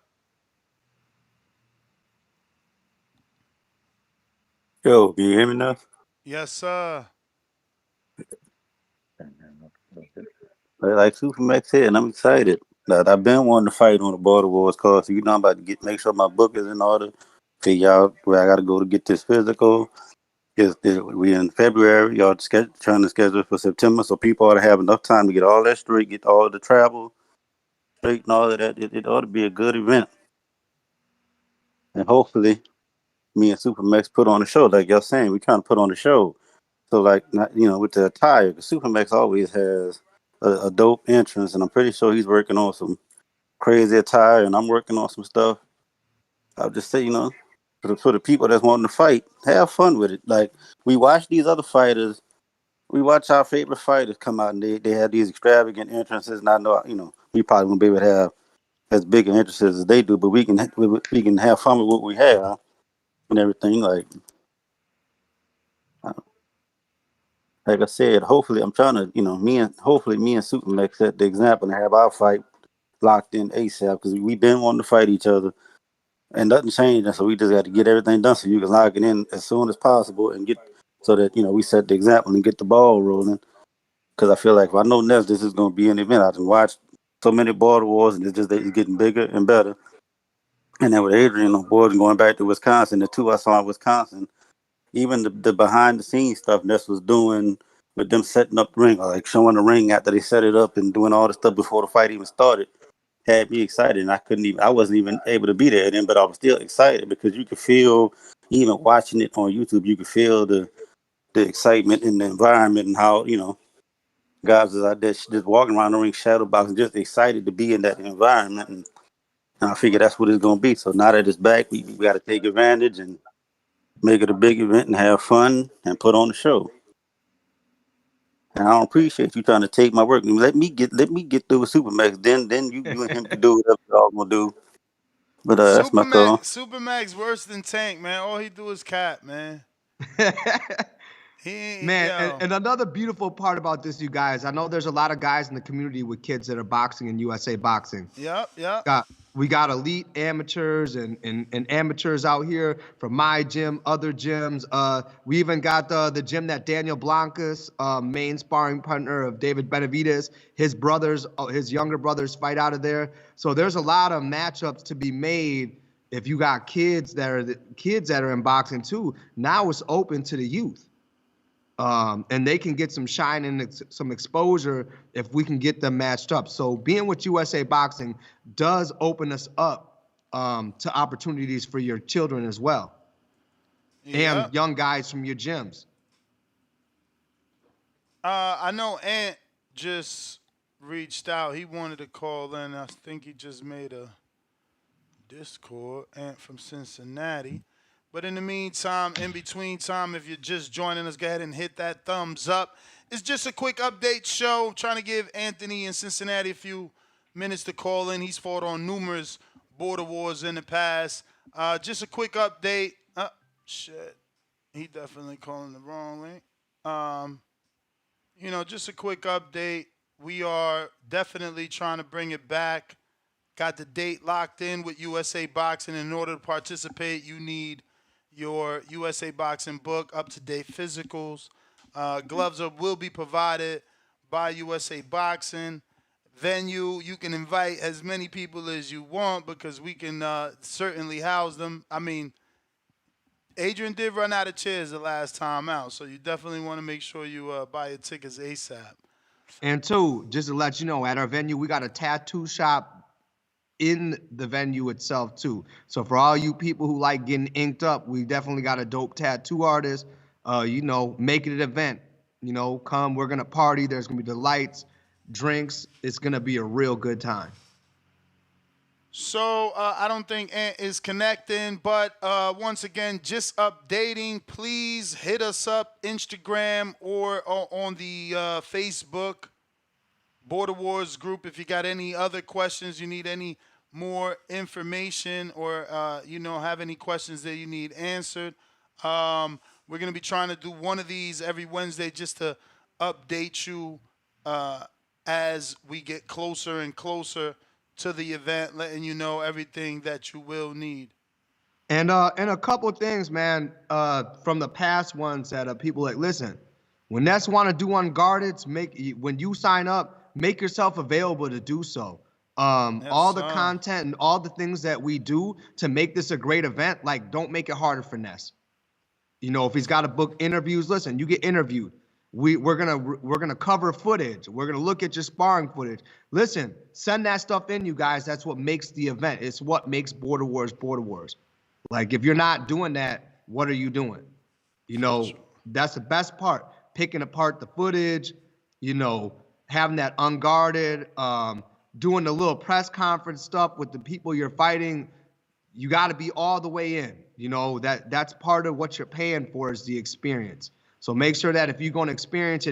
Yo, can you hear me now? Yes, sir. Like Supermax said, and I'm excited. Like, I've been wanting to fight on the Border Wars cause so I'm about to make sure my book is in order. Figure out where I got to go to get this physical. We in February. Y'all trying to schedule for September, so people ought to have enough time to get all that straight, get all the travel straight, and all of that. It ought to be a good event, and hopefully, me and Supermax put on a show. Like y'all saying, we trying to put on a show. So like, with the attire, 'cause Supermax always has a dope entrance, and I'm pretty sure he's working on some crazy attire, and I'm working on some stuff. I'll just say, for the people that's wanting to fight, have fun with it. Like, we watch these other fighters, we watch our favorite fighters come out, and they have these extravagant entrances, and I know, we probably won't be able to have as big an entrances as they do, but we can have fun with what we have and everything. Like I said, hopefully I'm trying to, hopefully me and Supermax set the example and have our fight locked in ASAP, because we've been wanting to fight each other and nothing changed. And so we just got to get everything done so you can lock it in as soon as possible and get, so that, we set the example and get the ball rolling. Because I feel like if I know next this is going to be an event, I can watch so many border wars, and it's getting bigger and better. And then with Adrian on board and going back to Wisconsin, the two I saw in Wisconsin, even the behind the scenes stuff Ness was doing with them setting up the ring, or like showing the ring after they set it up and doing all the stuff before the fight even started, had me excited. And I wasn't even able to be there then, but I was still excited because you could feel, even watching it on YouTube, you could feel the excitement in the environment, and how, guys was out there just walking around the ring shadow boxing, just excited to be in that environment. And I figure that's what it's going to be. So now that it's back, we got to take advantage and make it a big event and have fun and put on the show. And I don't appreciate you trying to take my work. Let me get through with Supermax. Then you and him can do whatever y'all gonna do. But that's my call. Supermax worse than Tank, man. All he do is cap, man. Man, and another beautiful part about this, you guys, I know there's a lot of guys in the community with kids that are boxing in USA Boxing. Yep. We got elite amateurs and amateurs out here from my gym, other gyms. We even got the gym that Daniel Blancas, main sparring partner of David Benavidez, his brothers, his younger brothers fight out of there. So there's a lot of matchups to be made. If you got kids that are in boxing too, now it's open to the youth. And they can get some shine and some exposure if we can get them matched up. So being with USA Boxing does open us up to opportunities for your children as well, and young guys from your gyms. I know Ant just reached out. He wanted to call in. I think he just made a Discord. Ant from Cincinnati. But in the meantime, in between time, if you're just joining us, go ahead and hit that thumbs up. It's just a quick update show. Trying to give Anthony in Cincinnati a few minutes to call in. He's fought on numerous border wars in the past. Just a quick update. Shit. He definitely calling the wrong link. Just a quick update. We are definitely trying to bring it back. Got the date locked in with USA Boxing. In order to participate, you need your USA Boxing book, up-to-date physicals. Gloves will be provided by USA Boxing. Venue, you can invite as many people as you want because we can certainly house them. I mean, Adrian did run out of chairs the last time out, so you definitely want to make sure you buy your tickets ASAP. And two, just to let you know, at our venue, we got a tattoo shop in the venue itself too. So for all you people who like getting inked up, we definitely got a dope tattoo artist. Make it an event. Come, we're gonna party. There's gonna be the lights, drinks. It's gonna be a real good time. So I don't think Ant is connecting, but once again, just updating. Please hit us up, Instagram or on the Facebook Border Wars group. If you got any other questions, you need any more information, or have any questions that you need answered, we're going to be trying to do one of these every Wednesday just to update you as we get closer and closer to the event, letting you know everything that you will need. And a couple of things, man, from the past ones that people listen. When Ness want to do unguarded, when you sign up, make yourself available to do so. All the content and all the things that we do to make this a great event, don't make it harder for Ness. If he's got to book interviews, listen, you get interviewed. We're gonna cover footage. We're gonna look at your sparring footage. Listen, send that stuff in, you guys. That's what makes the event. It's what makes Border Wars Border Wars. If you're not doing that, what are you doing? That's the best part. picking apart the footage, having that unguarded, doing the little press conference stuff with the people you're fighting. You got to be all the way in. That's part of what you're paying for is the experience. So make sure that if you're going to experience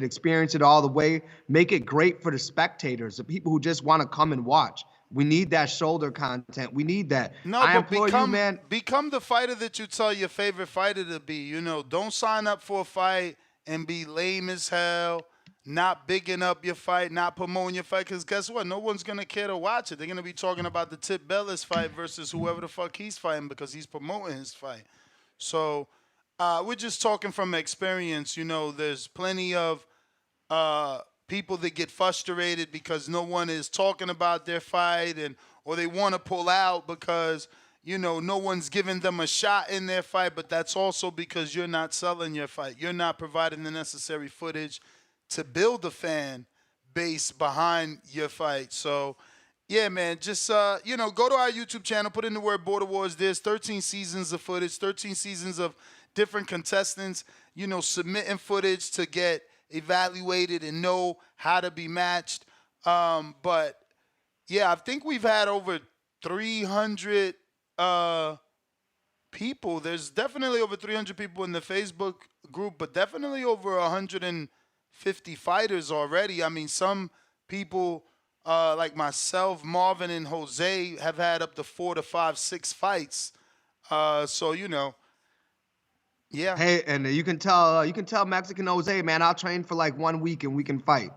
it all the way. Make it great for the spectators, the people who just want to come and watch. We need that shoulder content. We need that. No, I but implore you, man. become the fighter that you tell your favorite fighter to be. Don't sign up for a fight and be lame as hell, not bigging up your fight, not promoting your fight. Because guess what? No one's gonna care to watch it. They're gonna be talking about the Tip Bellis fight versus whoever the fuck he's fighting because he's promoting his fight. So we're just talking from experience. There's plenty of people that get frustrated because no one is talking about their fight, or they want to pull out because no one's giving them a shot in their fight. But that's also because you're not selling your fight. You're not providing the necessary footage to build a fan base behind your fight. So yeah, man, just go to our YouTube channel, put in the word Border Wars. There's 13 seasons of footage, 13 seasons of different contestants, submitting footage to get evaluated and know how to be matched. But yeah, I think we've had over 300 people. There's definitely over 300 people in the Facebook group, but definitely over 150 fighters already. I mean, some people like myself, Marvin, and Jose have had up to 4 to 5, 6 fights. So yeah. Hey, and you can tell Mexican Jose, man, I'll train for like 1 week and we can fight,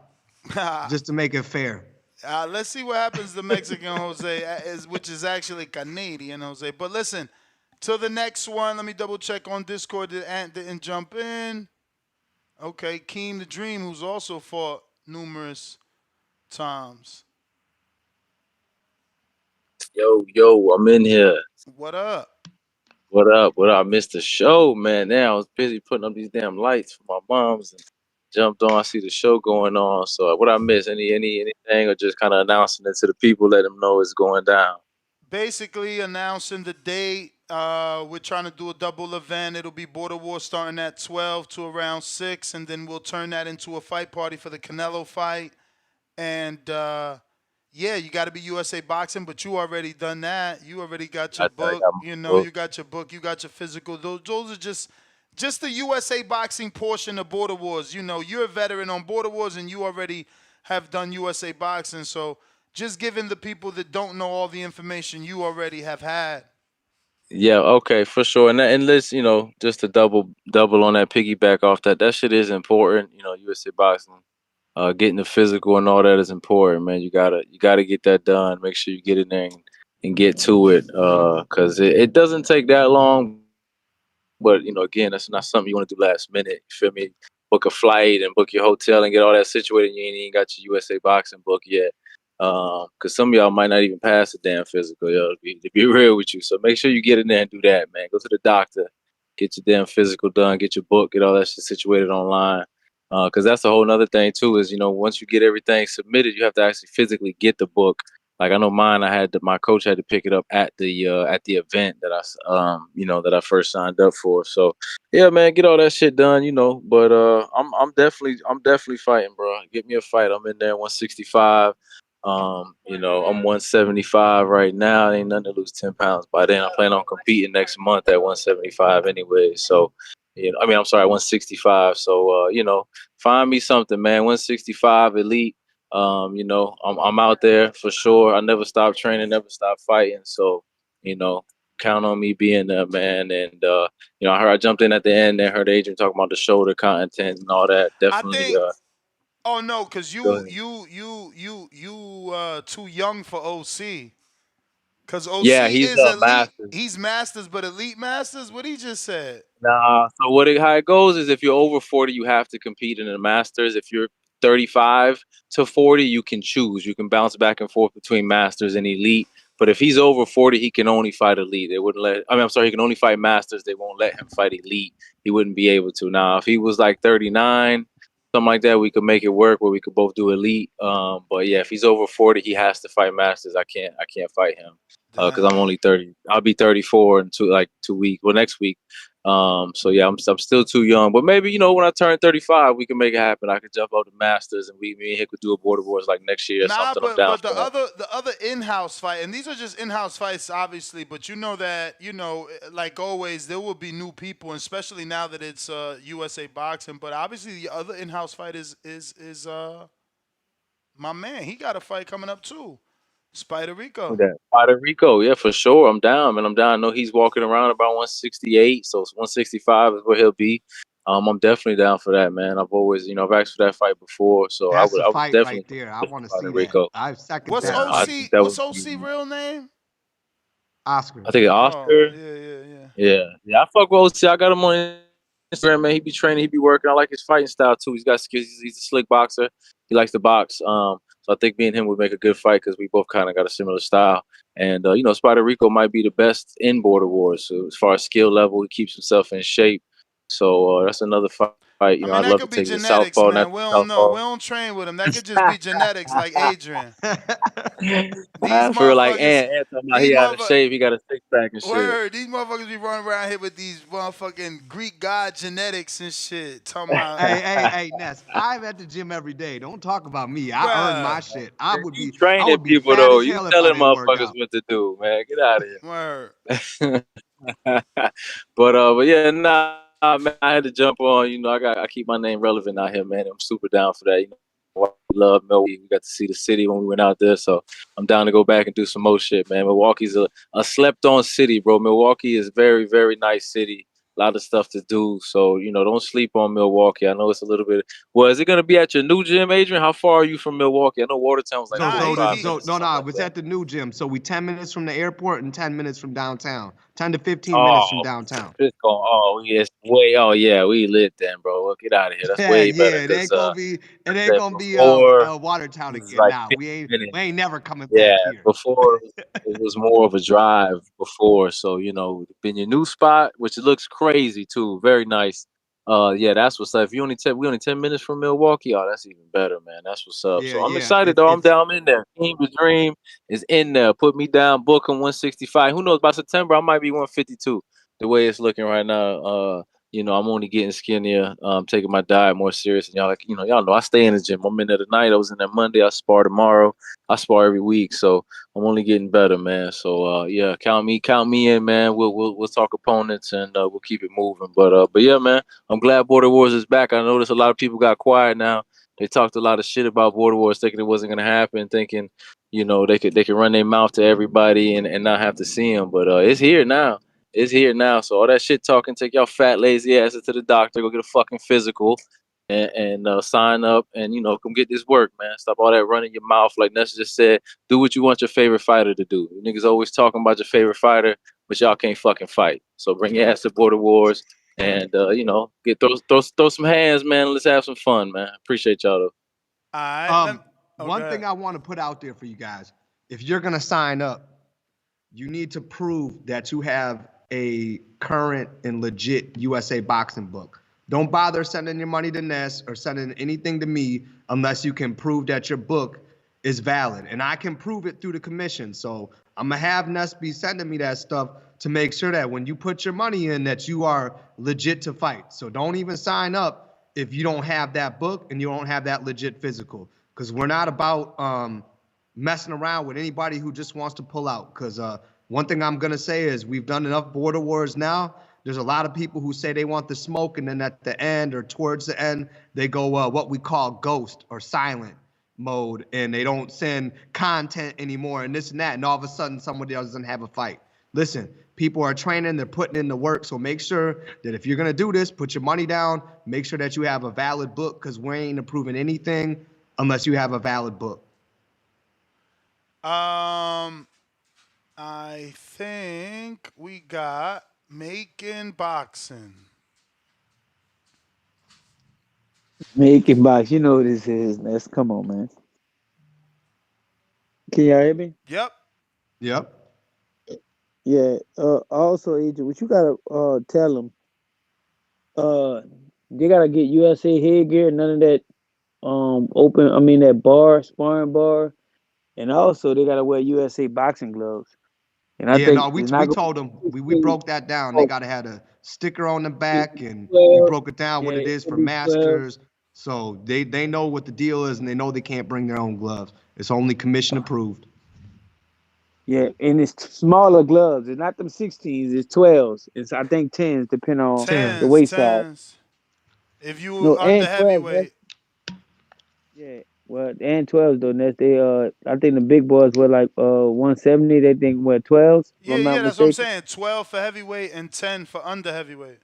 just to make it fair. Let's see what happens to Mexican Jose, which is actually Canadian Jose. But listen, till the next one, let me double check on Discord that Ant didn't jump in. Okay, Keem the Dream, who's also fought numerous times. Yo, I'm in here. What up? What up? I missed the show, man. Now I was busy putting up these damn lights for my moms and jumped on. I see the show going on. So what I miss? Anything, or just kind of announcing it to the people, let them know it's going down? Basically announcing the date. We're trying to do a double event. It'll be Border Wars starting at 12 to around 6, and then we'll turn that into a fight party for the Canelo fight. And yeah, you got to be USA Boxing, but you already done that. You already got your book. You got your book. You got your physical. Those are just the USA Boxing portion of Border Wars. You're a veteran on Border Wars, and you already have done USA Boxing. So just giving the people that don't know all the information you already have had. Yeah, okay, for sure. And let's, just to double on that, piggyback off that shit is important. USA Boxing, getting the physical and all that is important, man. You gotta get that done. Make sure you get in there and get to it, because it doesn't take that long. But again, that's not something you want to do last minute. You feel me? Book a flight and book your hotel and get all that situated. You ain't even got your USA Boxing book yet, because some of y'all might not even pass the damn physical. To be real with you, so make sure you get in there and do that, man. Go to the doctor, get your damn physical done, get your book, get all that shit situated online. Because that's a whole nother thing too. Is once you get everything submitted, you have to actually physically get the book. Like I know mine, my coach had to pick it up at the event that that I first signed up for. So yeah, man, get all that shit done, But I'm definitely fighting, bro. Get me a fight. I'm in there 165. I'm 175 right now. Ain't nothing to lose 10 pounds. By then, I plan on competing next month at 175 anyway. So I'm sorry, 165. So find me something, man. 165 elite. I'm out there for sure. I never stop training, never stop fighting. So, count on me being there, man. And I jumped in at the end and heard Adrian talking about the shoulder content and all that. Definitely. Oh no, because you too young for OC. Because OC yeah, he's is elite. Masters. He's Masters, but elite Masters. What he just said. Nah. So how it goes is if you're over 40, you have to compete in the Masters. If you're 35 to 40, you can choose. You can bounce back and forth between Masters and Elite. But if he's over 40, he can only fight Elite. They wouldn't let. He can only fight Masters. They won't let him fight Elite. He wouldn't be able to. Now, if he was like 39, something like that, we could make it work where we could both do Elite. But yeah, if he's over 40, he has to fight Masters. I can't fight him because I'm only 30. I'll be 34 in 2 weeks. Well, next week So yeah, I'm still too young, but maybe when I turn 35, we can make it happen. I could jump up to Masters, and me and Hick could do a border wars like next year or Nah, something. I'm but down but for that. the other in-house fight, and these are just in-house fights, obviously. But you know that like always, there will be new people, and especially now that it's USA Boxing. But obviously, the other in-house fight is my man. He got a fight coming up too, Spider With Rico. that Puerto Rico, yeah, for sure. I'm down, man. I'm down. I know he's walking around about 168, so 165 is where he'll be. I'm definitely down for that, man. I've always, I've asked for that fight before, so That's a I would fight right definitely there. I consider want to Puerto see that. Rico. I second What's that. I OC? think that What's would be. OC real name? Oscar. I think Oh Oscar. yeah, yeah, yeah. Yeah. I fuck with OC. I got him on Instagram, man. He be training, he be working. I like his fighting style too. He's got skills. He's a slick boxer. He likes to box. So I think me and him would make a good fight because we both kind of got a similar style. And Spider Rico might be the best in Border Wars. So as far as skill level, he keeps himself in shape. So that's another fight. I mean, I'd that love to could be take it to genetics, Southpaw, man. not We to don't know. We Southpaw. don't train with him. That could just be genetics, like Adrian. These I feel like motherfuckers, Ant talking about these he out of motherfuckers, shape. He got a six pack and shit. word, these motherfuckers be running around here with these motherfucking Greek god genetics and shit. Talking about, Hey, Ness. I'm at the gym every day. Don't talk about me. I earn my bruh, shit. You I training would be people fat though. as You hell if I telling didn't work motherfuckers out. what to do, man. Get out of word. here. But yeah, nah, man. I had to jump on. I keep my name relevant out here, man. I'm super down for that. We love Milwaukee. We got to see the city when we went out there, so I'm down to go back and do some more shit, man. Milwaukee's a slept-on city, bro. Milwaukee is very, very nice city. A lot of stuff to do, so don't sleep on Milwaukee. I know it's a little bit. Well, is it gonna be at your new gym, Adrian? How far are you from Milwaukee? I know Watertown was like Nah, 45 So minutes or no, something no, it like was that. at the new gym. So we 10 minutes from the airport and 10 minutes from downtown. 10 to 15 minutes from Oh, downtown. it's going. Oh, yes, way. Oh, yeah, we lit then, bro. Well, get out of here. That's Yeah, way better yeah. because It ain't said gonna be before Watertown it was again. like Nah, 50 we minutes. ain't never coming Yeah, back here. before it was more of a drive before. So, been your new spot, which it looks crazy too. Very nice. Yeah, that's what's up. If you only we only 10 minutes from Milwaukee, oh, that's even better, man. That's what's up. Yeah, So I'm yeah. excited though. I'm down. I'm in there. Team the Dream is in there. Put me down, book him 165. Who knows by September I might be 152. The way it's looking right now. I'm only getting skinnier, taking my diet more serious. And y'all know I stay in the gym. I'm in there tonight. I was in there Monday. I spar tomorrow. I spar every week, so I'm only getting better, man. So yeah, count me in, man. We'll talk opponents and we'll keep it moving. But yeah, man, I'm glad Border Wars is back. I noticed a lot of people got quiet now. They talked a lot of shit about Border Wars, thinking it wasn't gonna happen, thinking they could run their mouth to everybody and not have to see them. But it's here now. It's here now. So all that shit talking, take y'all fat lazy asses to the doctor, go get a fucking physical, and sign up and come get this work, man. Stop all that running your mouth. Like Nessa just said, do what you want your favorite fighter to do. You niggas always talking about your favorite fighter, but y'all can't fucking fight. So bring your ass to Border Wars and get throw some hands, man. Let's have some fun, man. Appreciate y'all though. All right. One thing I want to put out there for you guys, if you're gonna sign up, you need to prove that you have a current and legit USA boxing book. Don't bother sending your money to Ness or sending anything to me unless you can prove that your book is valid. And I can prove it through the commission. So I'm gonna have Ness be sending me that stuff to make sure that when you put your money in that you are legit to fight. So don't even sign up if you don't have that book and you don't have that legit physical. Because we're not about messing around with anybody who just wants to pull out. Because one thing I'm going to say is we've done enough border wars now. There's a lot of people who say they want the smoke, and then at the end or towards the end, they go what we call ghost or silent mode, and they don't send content anymore and this and that. And all of a sudden, somebody else doesn't have a fight. Listen, people are training, they're putting in the work. So make sure that if you're going to do this, put your money down. Make sure that you have a valid book because we ain't approving anything unless you have a valid book. I think we got Making Boxing. Making box, you know what this is. Let's come on, man. Can y'all hear me? Yep. Yep. Yeah. Also, Agent, what you gotta tell them, they gotta get USA headgear, none of that open. I mean that bar, sparring bar, and also they gotta wear USA boxing gloves. And I Yeah, think no, we it's we not told them going we to broke that down. They be gotta have a sticker on the It's back, and we 12. broke it down what Yeah, it it's is for gonna be 12. masters. So they know what the deal is, and they know they can't bring their own gloves. It's only commission approved. Yeah, and it's smaller gloves. It's not them 16s. It's 12s. It's I think 10s, depending on the Tens. Tens, weight size. tens. If you No, under and 12s. heavyweight, Yeah. Well, and 12s though. That's they. I think the big boys were like 170. They think what 12s, if yeah, I'm not yeah, that's what I'm mistaken. saying. 12 for heavyweight and 10 for under heavyweight.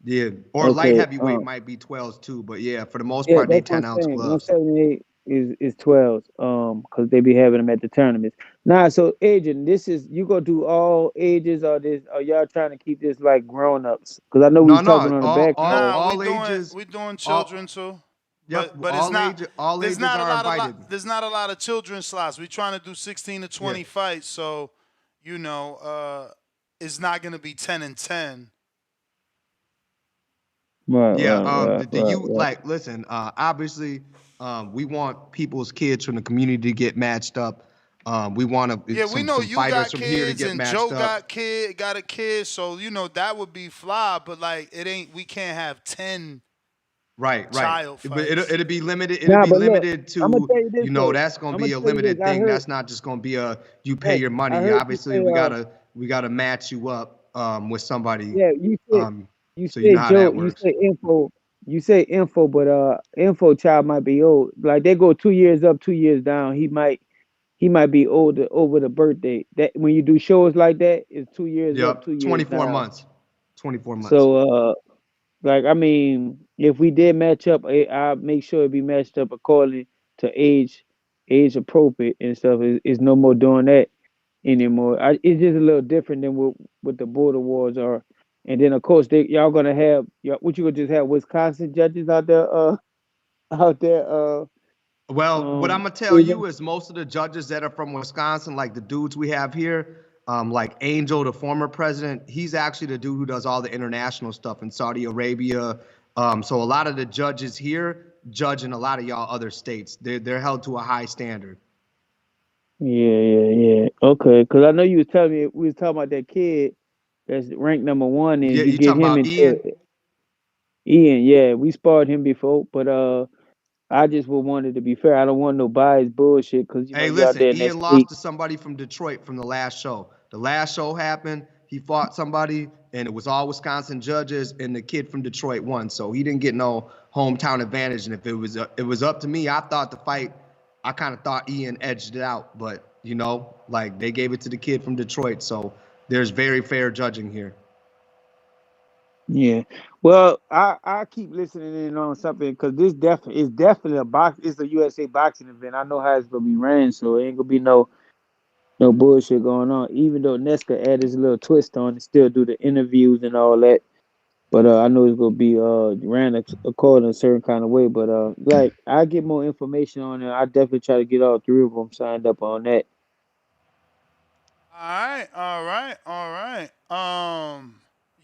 Yeah, or light Okay. heavyweight might be 12s too, but yeah, for the most Yeah, part, they that's what 10 I'm ounce saying. gloves. 178 is 12s. Because they be having them at the tournaments. Nah, so agent, this is you gonna do all ages, or this? Or y'all trying to keep this like grown ups? Because I know we No, was talking no, on the all back all call. Nah, all ages, we doing children all too. yep, But it's not all there's ages not a are lot of invited. there's not a lot of children slots. We're trying to do 16 to Yeah. 20 fights, so it's not gonna be 10 and 10. Right, Yeah, right, right, the right, you right. like listen, obviously, we want people's kids from the community to get matched up. We want Yeah, we know some you fighters got from here to kids get and matched Joe up. got a kid, so that would be fly, but like it ain't we can't have 10 Right, right. child But it'll fights. it'll be limited. It'll Nah, be but look, limited I'm gonna to, tell you this though. that's gonna I'm be gonna a tell you this. limited I thing. heard. That's not just gonna be a you pay Hey, your I money. heard you Obviously, say. we gotta match you up with somebody. Yeah, Um, you so you know said how Joe. that You works. said info. You say info, but info child might be old. Like they go 2 years up, 2 years down. He might be older over the birthday. That when you do shows like that, it's 2 years up, two Yep, years 24 down. months. 24 months. So like I mean, if we did match up, I make sure it be matched up according to age appropriate and stuff. Is no more doing that anymore. It's just a little different than what the border wars are. And then of course y'all gonna have what you gonna just have Wisconsin judges out there out there Well, what I'm um gonna tell even you is most of the judges that are from Wisconsin, like the dudes we have here, like Angel, the former president, he's actually the dude who does all the international stuff in Saudi Arabia. So a lot of the judges here judge in a lot of y'all other states. They're held to a high standard. yeah. Okay, because I know you was telling me we was talking about that kid that's ranked number 1 and Yeah, you you get talking him about into Ian? Ian. Yeah, we sparred him before, but I just would want it to be fair. I don't want no biased bullshit because Hey, you out listen, there in that Ian lost state. to somebody from Detroit from the last show. The last show happened. He fought somebody, and it was all Wisconsin judges, and the kid from Detroit won. So he didn't get no hometown advantage. And if it was up to me, I thought the fight, I kind of thought Ian edged it out, but like they gave it to the kid from Detroit. So there's very fair judging here. Yeah. Well, I keep listening in on something because this definitely is definitely a box. It's a USA boxing event. I know how it's gonna be ran, so it ain't gonna be no bullshit going on. Even though Nesca add his little twist on and still do the interviews and all that. But I know it's gonna be ran according a certain kind of way. But like I get more information on it. I definitely try to get all three of them signed up on that. All right.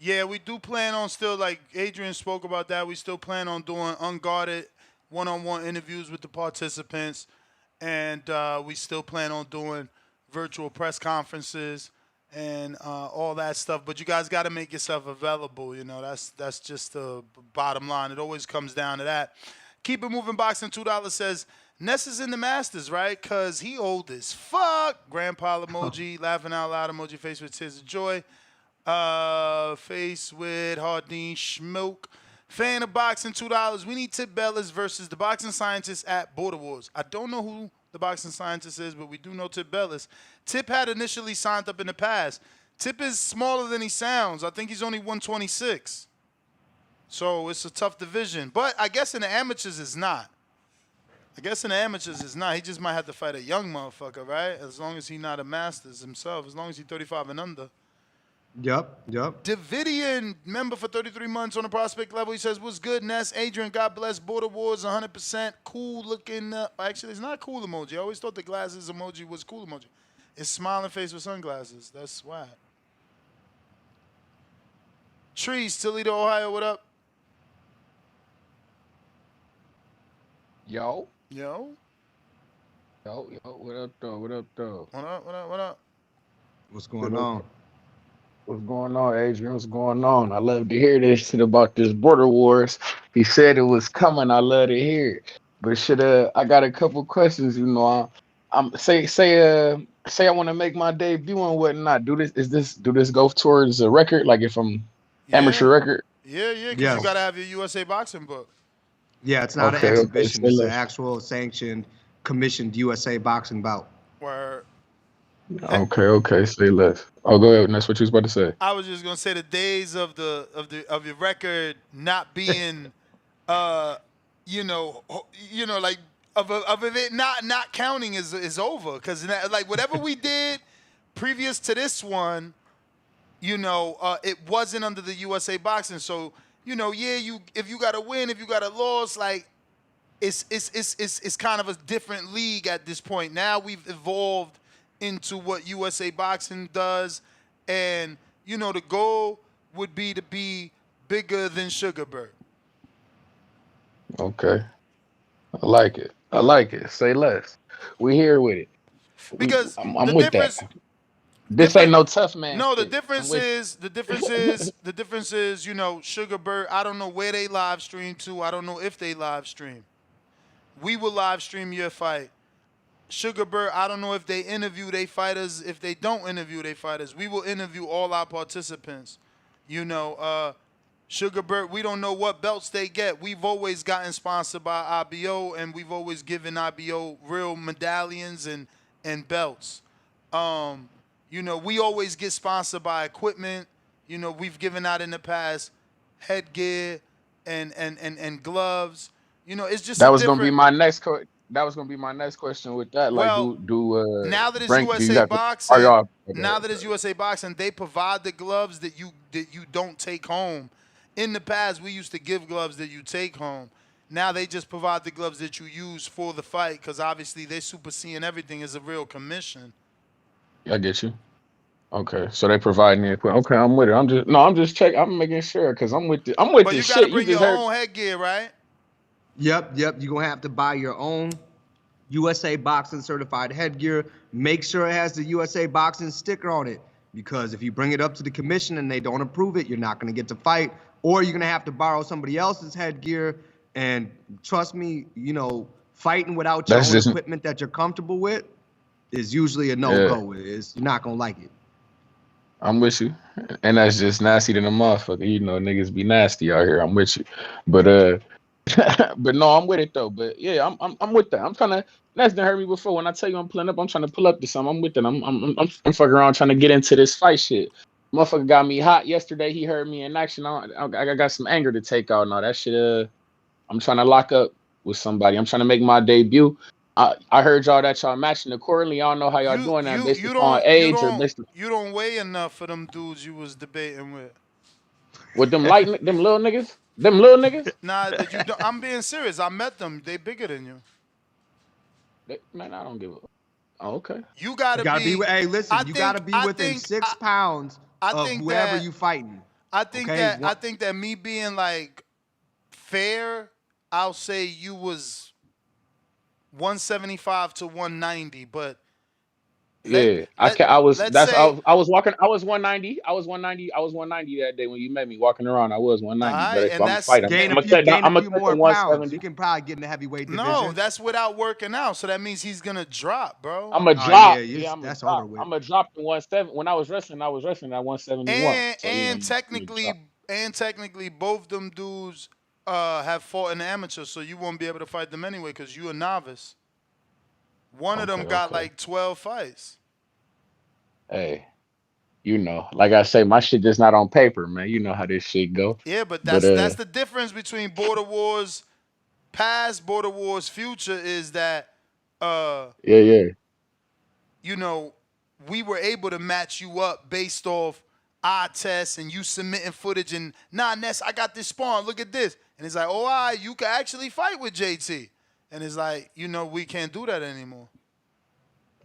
Yeah, we do plan on still, like Adrian spoke about that. We still plan on doing unguarded one-on-one interviews with the participants, and we still plan on doing virtual press conferences and all that stuff. But you guys got to make yourself available. That's just the bottom line. It always comes down to that. Keep it moving. Boxing $2 says Ness is in the Masters, right? Cause he old as fuck. Grandpa emoji, laughing out loud emoji, face with tears of joy. Face with Hardin Schmoke. Fan of boxing $2. We need Tip Bellis versus the boxing scientist at Border Wars. I don't know who the boxing scientist is, but we do know Tip Bellis. Tip had initially signed up in the past. Tip is smaller than he sounds. I think he's only 126. So it's a tough division. But I guess in the amateurs it's not. He just might have to fight a young motherfucker, right? As long as he not a Masters himself. As long as he's 35 and under. Yep. Davidian, member for 33 months on the prospect level. He says, what's good, Ness? Adrian, God bless. Border Wars, 100%. Cool looking. Actually, it's not cool emoji. I always thought the glasses emoji was cool emoji. It's smiling face with sunglasses. That's why. Trees, Toledo, Ohio, what up? Yo, Yo. what up, though? What up, though? What up? What's going on? What's going on, Adrian? What's going on? I love to hear this shit about this border wars. He said it was coming. I love to hear it. But should I got a couple questions. I'm say I want to make my debut and whatnot. Do this go towards a record? Like if I'm amateur Yeah, record? yeah, because you gotta Yes. have your USA boxing book. Yeah, it's not an Okay. exhibition. Say It's an less. actual sanctioned, commissioned USA boxing bout. Where Okay. Say less. Oh, go ahead. That's what you was about to say. I was just gonna say the days of your record not being, uh, like of it not counting is over because like whatever we did previous to this one, it wasn't under the USA boxing. So yeah, you if you got to win, if you got a loss, like it's kind of a different league at this point. Now we've evolved into what USA Boxing does, and the goal would be to be bigger than Sugarbird. Okay. I like it. I like it. Say less. We here with it. Because I'm the with that. difference This ain't different no tough man no, the shit. I'm difference with is the difference is the difference is Sugarbird. I don't know where they live stream to. I don't know if they live stream. We will live stream your fight. Sugarbird, I don't know if they interview their fighters. If they don't interview their fighters, we will interview all our participants. Sugarbird, we don't know what belts they get. We've always gotten sponsored by IBO, and we've always given IBO real medallions and belts. We always get sponsored by equipment. We've given out in the past headgear and gloves. It's just a That was gonna be different. my that was gonna be my next question with that. Like, Well, now that it's Brink? Do you USA have to? Are Boxing, y'all? now that it's USA Boxing, they provide the gloves that you don't take home. In the past, we used to give gloves that you take home. Now they just provide the gloves that you use for the fight because obviously they're superseding everything as a real commission. I get you. Okay, so they provide the equipment. Okay, I'm with it. I'm just checking. I'm making sure because I'm with But this you got to shit. You bring just your heard. own headgear, right? Yep. You're gonna have to buy your own USA Boxing certified headgear. Make sure it has the USA Boxing sticker on it. Because if you bring it up to the commission and they don't approve it, you're not gonna get to fight. Or you're gonna have to borrow somebody else's headgear. And trust me, fighting without your That's own just equipment that you're comfortable with is usually a yeah. no-go. You're not gonna like it. I'm with you, and that's just nasty to the motherfucker. Niggas be nasty out here. I'm with you, but but no, I'm with it though. But yeah, I'm with that. I'm trying to. That's done heard me before. When I tell you I'm pulling up, I'm trying to pull up to something. I'm with it. I'm fucking around trying to get into this fight shit. Motherfucker got me hot yesterday. He heard me in action. I got some anger to take out. Now that shit. I'm trying to lock up with somebody. I'm trying to make my debut. I heard y'all matching accordingly. I don't know how y'all You doing that you based you upon don't you age or don't based you don't weigh enough for them dudes you was debating with. with them little niggas, them little niggas. Nah, but you don't. I'm being serious. I met them. They bigger than you. Man, I don't give a. Oh, okay. You You gotta gotta be. be. Hey, I listen. You gotta think. be I within think. six I, pounds I of think whoever that. you fighting. I think Okay. that. I think that me being like fair, I'll say you was 175 to 190. But let Yeah, I let can. I was. let's That's. say. I was walking. I was 190. I was 190. I was 190 that day when you met me walking around. I was All 190. But right, if and I'm a that's fight, Gain and a few. Gain a I'm gonna few cut to more pounds. You 170. can probably get in the heavyweight no, division. that's without working out. So that means he's gonna drop, bro. I'm a Oh yeah, drop. Yeah, I'm a that's drop. over with. I'm a drop to 170. When I was wrestling at 171. And So and I'm a drop. technically both them dudes have fought in the amateur, so you won't be able to fight them anyway because you a novice. One of them got Okay. like 12 fights. Hey, like I say, my shit just not on paper, man. You know how this shit go. Yeah, but But that's the difference between Border Wars past, Border Wars future is that uh yeah. you know we were able to match you up based off eye tests and you submitting footage and nah Ness, I got this spawn, look at this. And it's like, oh, all right, you can actually fight with JT. And it's like, we can't do that anymore.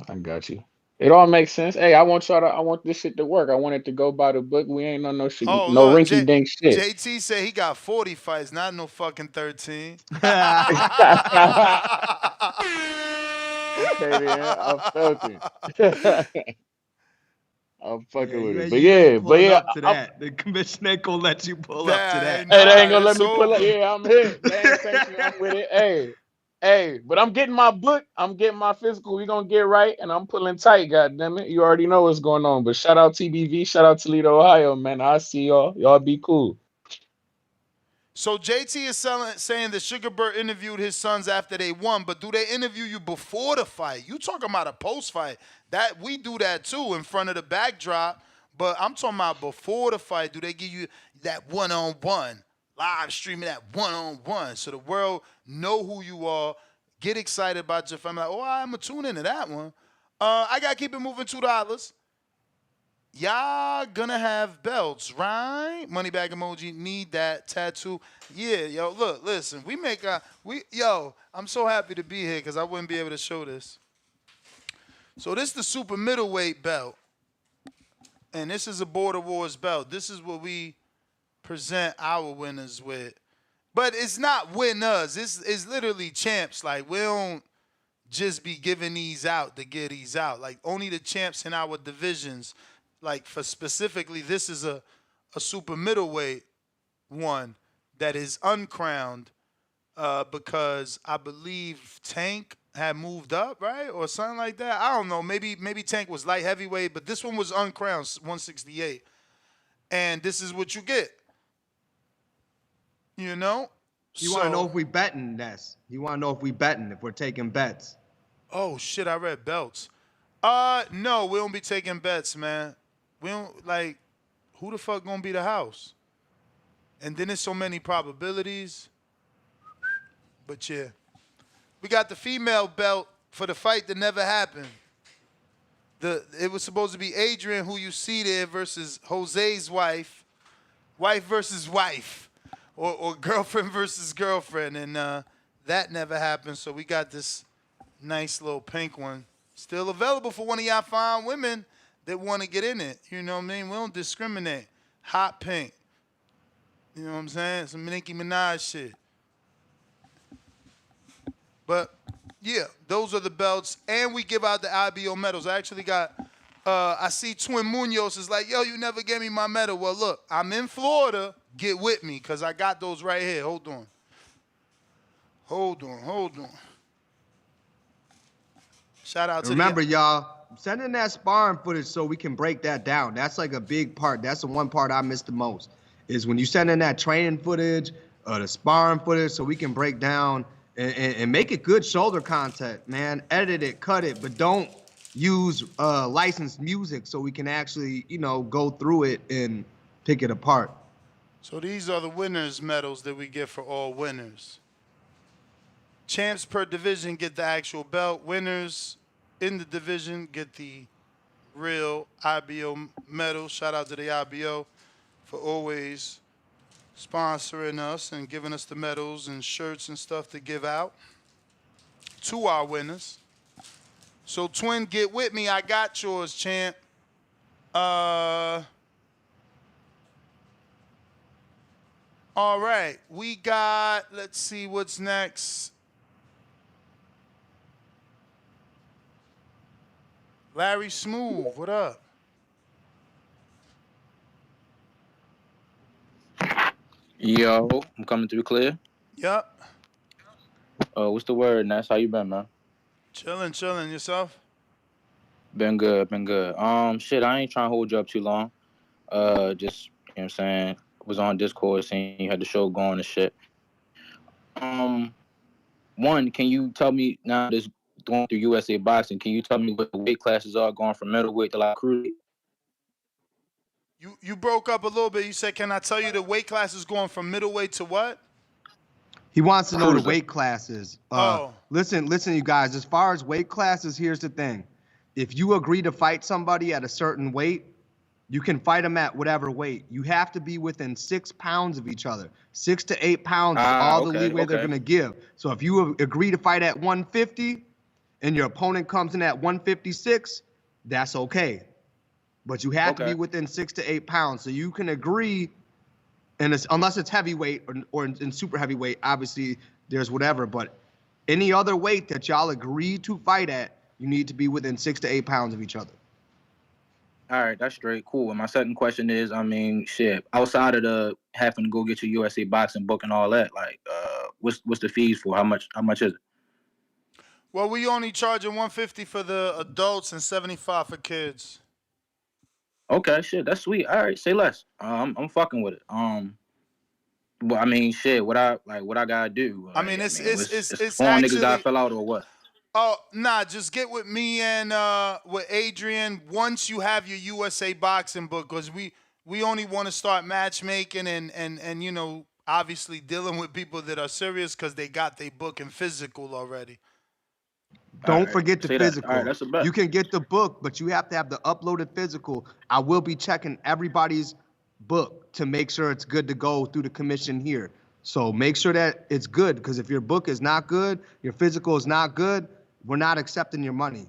I got you. It all makes sense. Hey, I want this shit to work. I want it to go by the book. We ain't on no shit, Oh, no look, rinky dink shit. JT said he got 40 fights, not no fucking 13. Okay, then. I felt it. I'm fucking with you, it. you ain't But pulling yeah, up to I'm, that. The commission ain't gonna let you pull up to Nah, that. hey, they ain't nah, gonna let it's me pull up. over. Yeah, I'm hit. They ain't sanctioned. I'm with it. Hey, but I'm getting my book. I'm getting my physical. We gonna get right, and I'm pulling tight. God damn it, you already know what's going on. But shout out TBV. Shout out Toledo, Ohio, man. I see y'all. Y'all be cool. So JT is saying that Sugar Bird interviewed his sons after they won, but do they interview you before the fight? You talking about a post fight? That we do that too in front of the backdrop, but I'm talking about before the fight. Do they give you that one-on-one, live streaming that one-on-one, so the world know who you are, get excited about your family? Like, oh, I'm gonna tune into that one. I gotta keep it moving. $2. Y'all gonna have belts, right? Money bag emoji, need that tattoo. Yeah, yo, look, listen, I'm so happy to be here because I wouldn't be able to show this. So this is the super middleweight belt, and this is a Border Wars belt. This is what we present our winners with. But it's not winners, it's literally champs. Like, we don't just be giving these out to get these out. Like, only the champs in our divisions. Like, for specifically, this is a super middleweight one that is uncrowned because I believe Tank had moved up, right? Or something like that. I don't know. Maybe Tank was light heavyweight, but this one was uncrowned, 168. And this is what you get. You know? You want to know if we betting, Ness? You want to know if we betting, if we're taking bets? Oh, shit, I read belts. No, we don't be taking bets, man. We don't, like, who the fuck gonna be the house? And then there's so many probabilities. But yeah. We got the female belt for the fight that never happened. It was supposed to be Adrian, who you see there, versus Jose's wife. Wife versus wife. Or girlfriend versus girlfriend. And that never happened. So we got this nice little pink one. Still available for one of y'all fine women that want to get in it. You know what I mean? We don't discriminate. Hot pink. You know what I'm saying? Some Nicki Minaj shit. But, yeah, those are the belts. And we give out the IBO medals. I actually got, I see Twin Munoz is like, yo, you never gave me my medal. Well, look, I'm in Florida. Get with me because I got those right here. Hold on. Shout out to Remember, y'all, send in that sparring footage so we can break that down. That's like a big part. That's the one part I miss the most, is when you send in that training footage, the sparring footage, so we can break down and make it good shoulder content, man. Edit it, cut it, but don't use licensed music so we can actually, go through it and pick it apart. So these are the winners' medals that we get for all winners. Champs per division get the actual belt. Winners in the division get the real IBO medal. Shout out to the IBO for always sponsoring us and giving us the medals and shirts and stuff to give out to our winners. So, Twin, get with me. I got yours, champ. All right. We got, let's see what's next. Larry Smooth, what up? Yo, I'm coming through clear. Yup. What's the word, Ness? How you been, man? Chilling. Yourself? Been good. Shit, I ain't trying to hold you up too long. Just, you know what I'm saying, was on Discord, seeing you had the show going and shit. One, can you tell me, now this going through USA Boxing, can you tell me what the weight classes are going from middleweight to light cruiserweight? You broke up a little bit. You said, can I tell you the weight class is going from middleweight to what? He wants to know the Cruiser. weight classes. Listen, you guys. As far as weight classes, here's the thing: if you agree to fight somebody at a certain weight, you can fight them at whatever weight. You have to be within 6 pounds of each other. 6 to 8 pounds is all the leeway they're gonna give. So if you agree to fight at 150, and your opponent comes in at 156, that's okay. But you have to be within 6 to 8 pounds. So you can agree. And unless it's heavyweight or in super heavyweight, obviously there's whatever. But any other weight that y'all agree to fight at, you need to be within 6 to 8 pounds of each other. All right, that's straight. Cool. And my second question is, I mean, shit, outside of the having to go get your USA boxing book and all that, like, what's the fees for? How much is it? Well, we only charging 150 for the adults and 75 for kids. Okay, shit, that's sweet. All right, say less. I'm fucking with it. But I mean, shit, what I gotta do? I mean, I it's mean, it's it's it's it's foreign niggas that I actually. fell out or what? Oh, nah, just get with me and with Adrian once you have your USA boxing book, because we only want to start matchmaking and obviously dealing with people that are serious because they got their book and physical already. All Don't right, forget the say that. All right, physical. that's a bet. You can get the book, but you have to have the uploaded physical. I will be checking everybody's book to make sure it's good to go through the commission here. So make sure that it's good, because if your book is not good, your physical is not good, we're not accepting your money.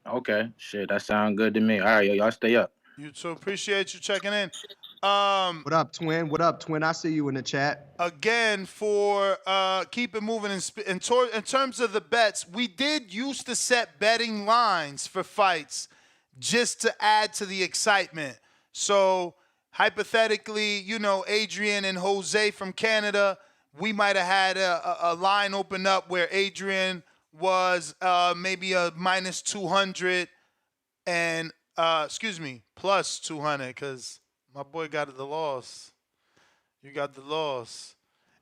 Okay, shit, that sound good to me. All right, y'all stay up. You too. Appreciate you checking in. Um, What up, twin? What up, twin? I see you in the chat. Again, for keep it moving in terms of the bets, we did used to set betting lines for fights just to add to the excitement. So hypothetically, Adrian and Jose from Canada, we might have had a line open up where Adrian was maybe a minus 200 and excuse me, plus 200, because my boy got the loss. You got the loss.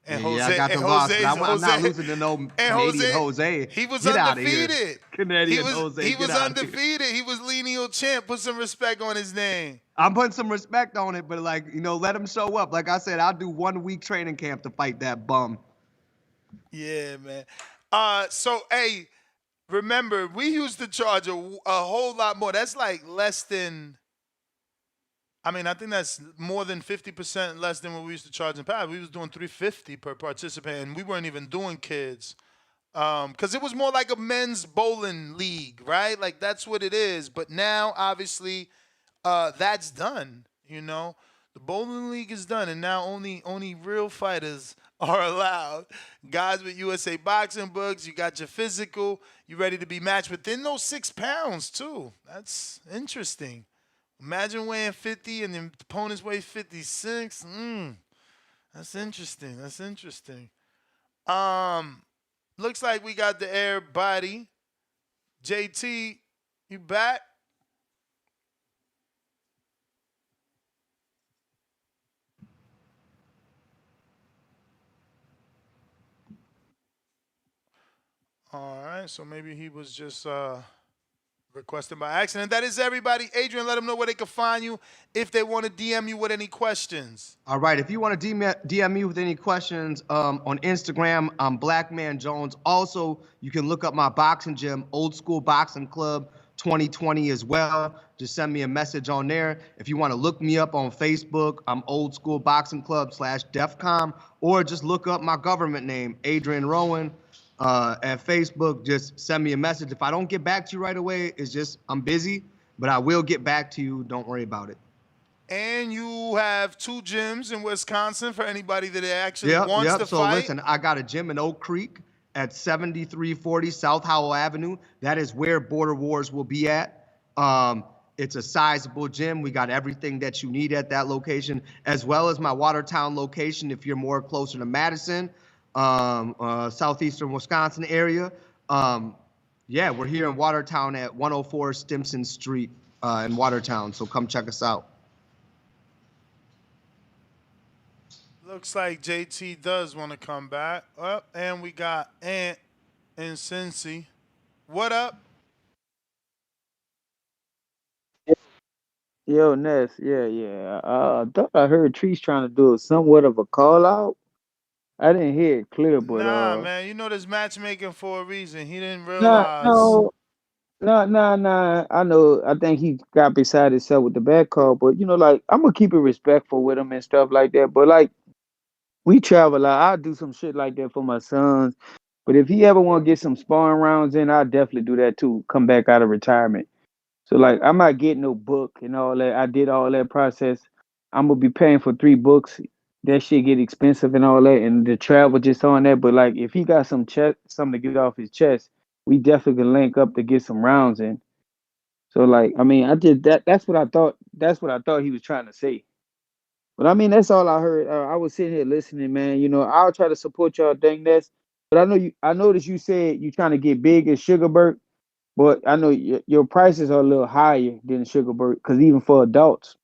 And Yeah, I got the loss, but I'm not losing to no and Canadian Jose. he was Get out of here. undefeated. Canadian Jose, He get was out of here. undefeated. He was lineal champ. Put some respect on his name. I'm putting some respect on it, but let him show up. Like I said, I'll do 1 week training camp to fight that bum. Yeah, man. So hey, remember we used to charge a whole lot more. That's like less than. I mean, I think that's more than 50% less than what we used to charge in past. We was doing 350 per participant, and we weren't even doing kids. Because it was more like a men's bowling league, right? Like that's what it is. But now, obviously, that's done. The bowling league is done, and now only real fighters are allowed. Guys with USA boxing books, you got your physical, you ready to be matched within those 6 pounds too. That's interesting. Imagine weighing 50 and the opponent's weigh 56. That's interesting. That's interesting. Um, Looks like we got the air body. JT, you back? All right, so maybe he was just requested by accident. That is everybody. Adrian, let them know where they can find you if they want to DM you with any questions. All right, if you want to DM me with any questions on Instagram, I'm Black Man Jones. Also, you can look up my boxing gym, Old School Boxing Club 2020 as well. Just send me a message on there. If you want to look me up on Facebook, I'm Old School Boxing Club /DEFCOM, or just look up my government name, Adrian Rowan. At Facebook, just send me a message. If I don't get back to you right away, it's just I'm busy, but I will get back to you. Don't worry about it. And you have 2 gyms in Wisconsin for anybody that actually wants to So fight. listen, I got a gym in Oak Creek at 7340 South Howell Avenue. That is where Border Wars will be at. It's a sizable gym. We got everything that you need at that location, as well as my Watertown location if you're more closer to Madison, southeastern Wisconsin area. We're here in Watertown at 104 Stimson Street in Watertown. So come check us out. Looks like JT does want to come back. And we got Ant and Cincy. What up? Yo, Ness, yeah. I thought I heard Trees trying to do somewhat of a call out. I didn't hear it clear, but Nah, man. There's matchmaking for a reason. He didn't nah, realize. no, nah. I know. I think he got beside himself with the bad call, but like I'm gonna keep it respectful with him and stuff like that. But like we travel a lot. I'll do some shit like that for my sons. But if he ever want to get some sparring rounds in, I'll definitely do that too. Come back out of retirement. So like I'm not getting no book and all that. I did all that process. I'm gonna be paying for 3 books. That shit get expensive and all that, and the travel just on that. But like if he got something to get off his chest, we definitely can link up to get some rounds in. So like, I mean, I did that. That's what I thought. That's what I thought he was trying to say. But I mean, that's all I heard. I was sitting here listening, man. You know, I'll try to support y'all thing that's. But I know you. I noticed you said you trying to get big as Sugarbird. But I know your prices are a little higher than Sugarbird because even for adults,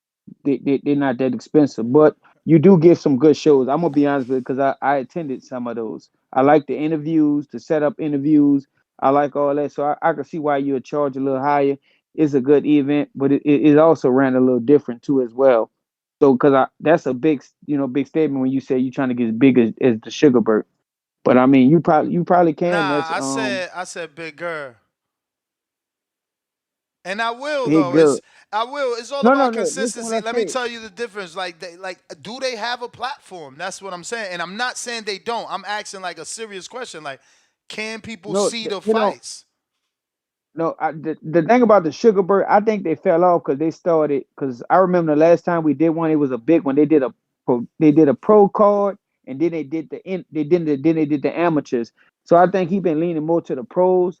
they're not that expensive. But you do get some good shows. I'm gonna be honest with you because I attended some of those. I like the interviews, the setup interviews. I like all that. So I can see why you would charge a little higher. It's a good event, but it also ran a little different too as well. So because that's a big big statement when you say you're trying to get as big as the Sugarbird. But I mean you probably can. Nah, That's I said bigger. And I will big though. good. I will. It's all No, no, about no. Listen what consistency. I Let me said. tell you the difference. Do they have a platform? That's what I'm saying. And I'm not saying they don't. I'm asking like a serious question. Like, can people No, see the you know, fights? no. The thing about the Sugar Bird, I think they fell off because they started. Because I remember the last time we did one, it was a big one. They did a pro card, and then they did the in. Then they did the amateurs. So I think he been leaning more to the pros,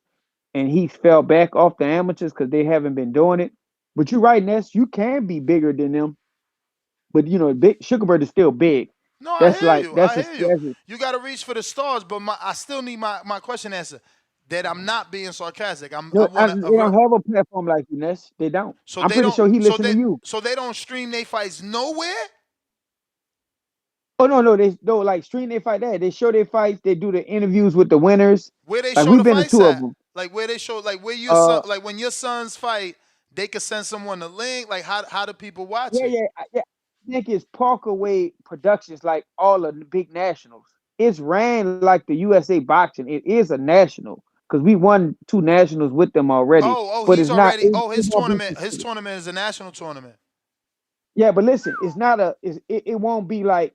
and he fell back off the amateurs because they haven't been doing it. But you're right, Ness. You can be bigger than them, but big Sugar Bird is still big. No, I That's hear like you. that's I a hear you. that's a, You got to reach for the stars, but I still need my question answered. That I'm not being sarcastic. I no, want they don't have a platform like you, Ness. They don't. so I'm they pretty don't sure he so listened they to you. so they don't stream their fights nowhere. Oh no, they don't like stream they fight that. They show their fights. They do the interviews with the winners. Where they Like show we've the been to fights two of at? them. Like where they show like where your son Uh, like when your sons fight, they could send someone the link. Like how do people watch yeah, it? yeah, yeah. I think it's Parkaway Productions, like all of the big nationals. It's ran like the USA Boxing. It is a national because we won two nationals with them already. But He's it's not. already. It, Oh, it his won't be tournament. His specific. tournament is a national tournament. Yeah, but listen, it's not a. It won't be like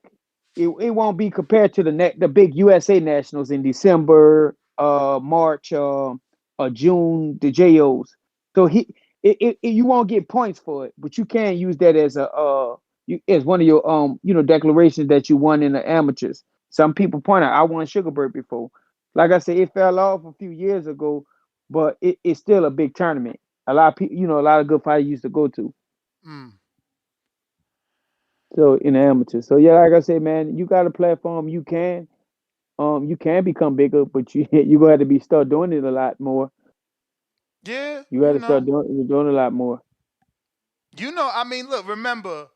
it won't be compared to the big USA nationals in December, March, June, the JOs. So you won't get points for it, but you can use that as as one of your declarations that you won in the amateurs. Some people point out I won Sugarbird before. Like I said, it fell off a few years ago, but it's still a big tournament. A lot of people, a lot of good fighters used to go to. Mm. So in the amateur. So yeah, like I said, man, you got a platform. You can become bigger, but you gonna have to be start doing it a lot more. Yeah, You got to start doing a lot more. I mean, look. Remember,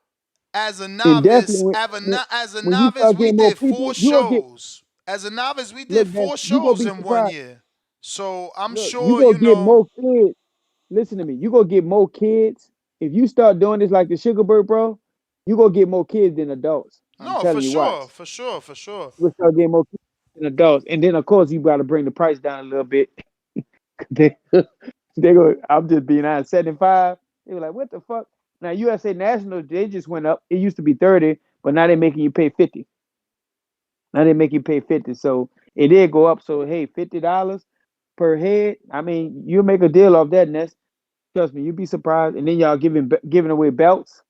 as a And definitely novice, as a when you novice, start we getting more did people, four you gonna get shows. As a novice, we did look. That four you gonna shows be in one surprised. year. So I'm Look, you sure gonna get more kids. Listen to me. You gonna get more kids if you start doing this like the Sugar Bird, bro. You gonna get more kids than adults. I'm No, for telling you, watch. sure, for sure, for sure. You gonna start getting more kids than adults, and then of course you got to bring the price down a little bit. they, they go. I'm just being honest. 75. They were like, what the fuck? Now USA Nationals, they just went up. It used to be 30, but now they're making you pay 50. Now they make you pay 50. So it did go up. So hey, $50 per head. I mean, you make a deal off that, Ness. Trust me, you'd be surprised. And then y'all giving away belts.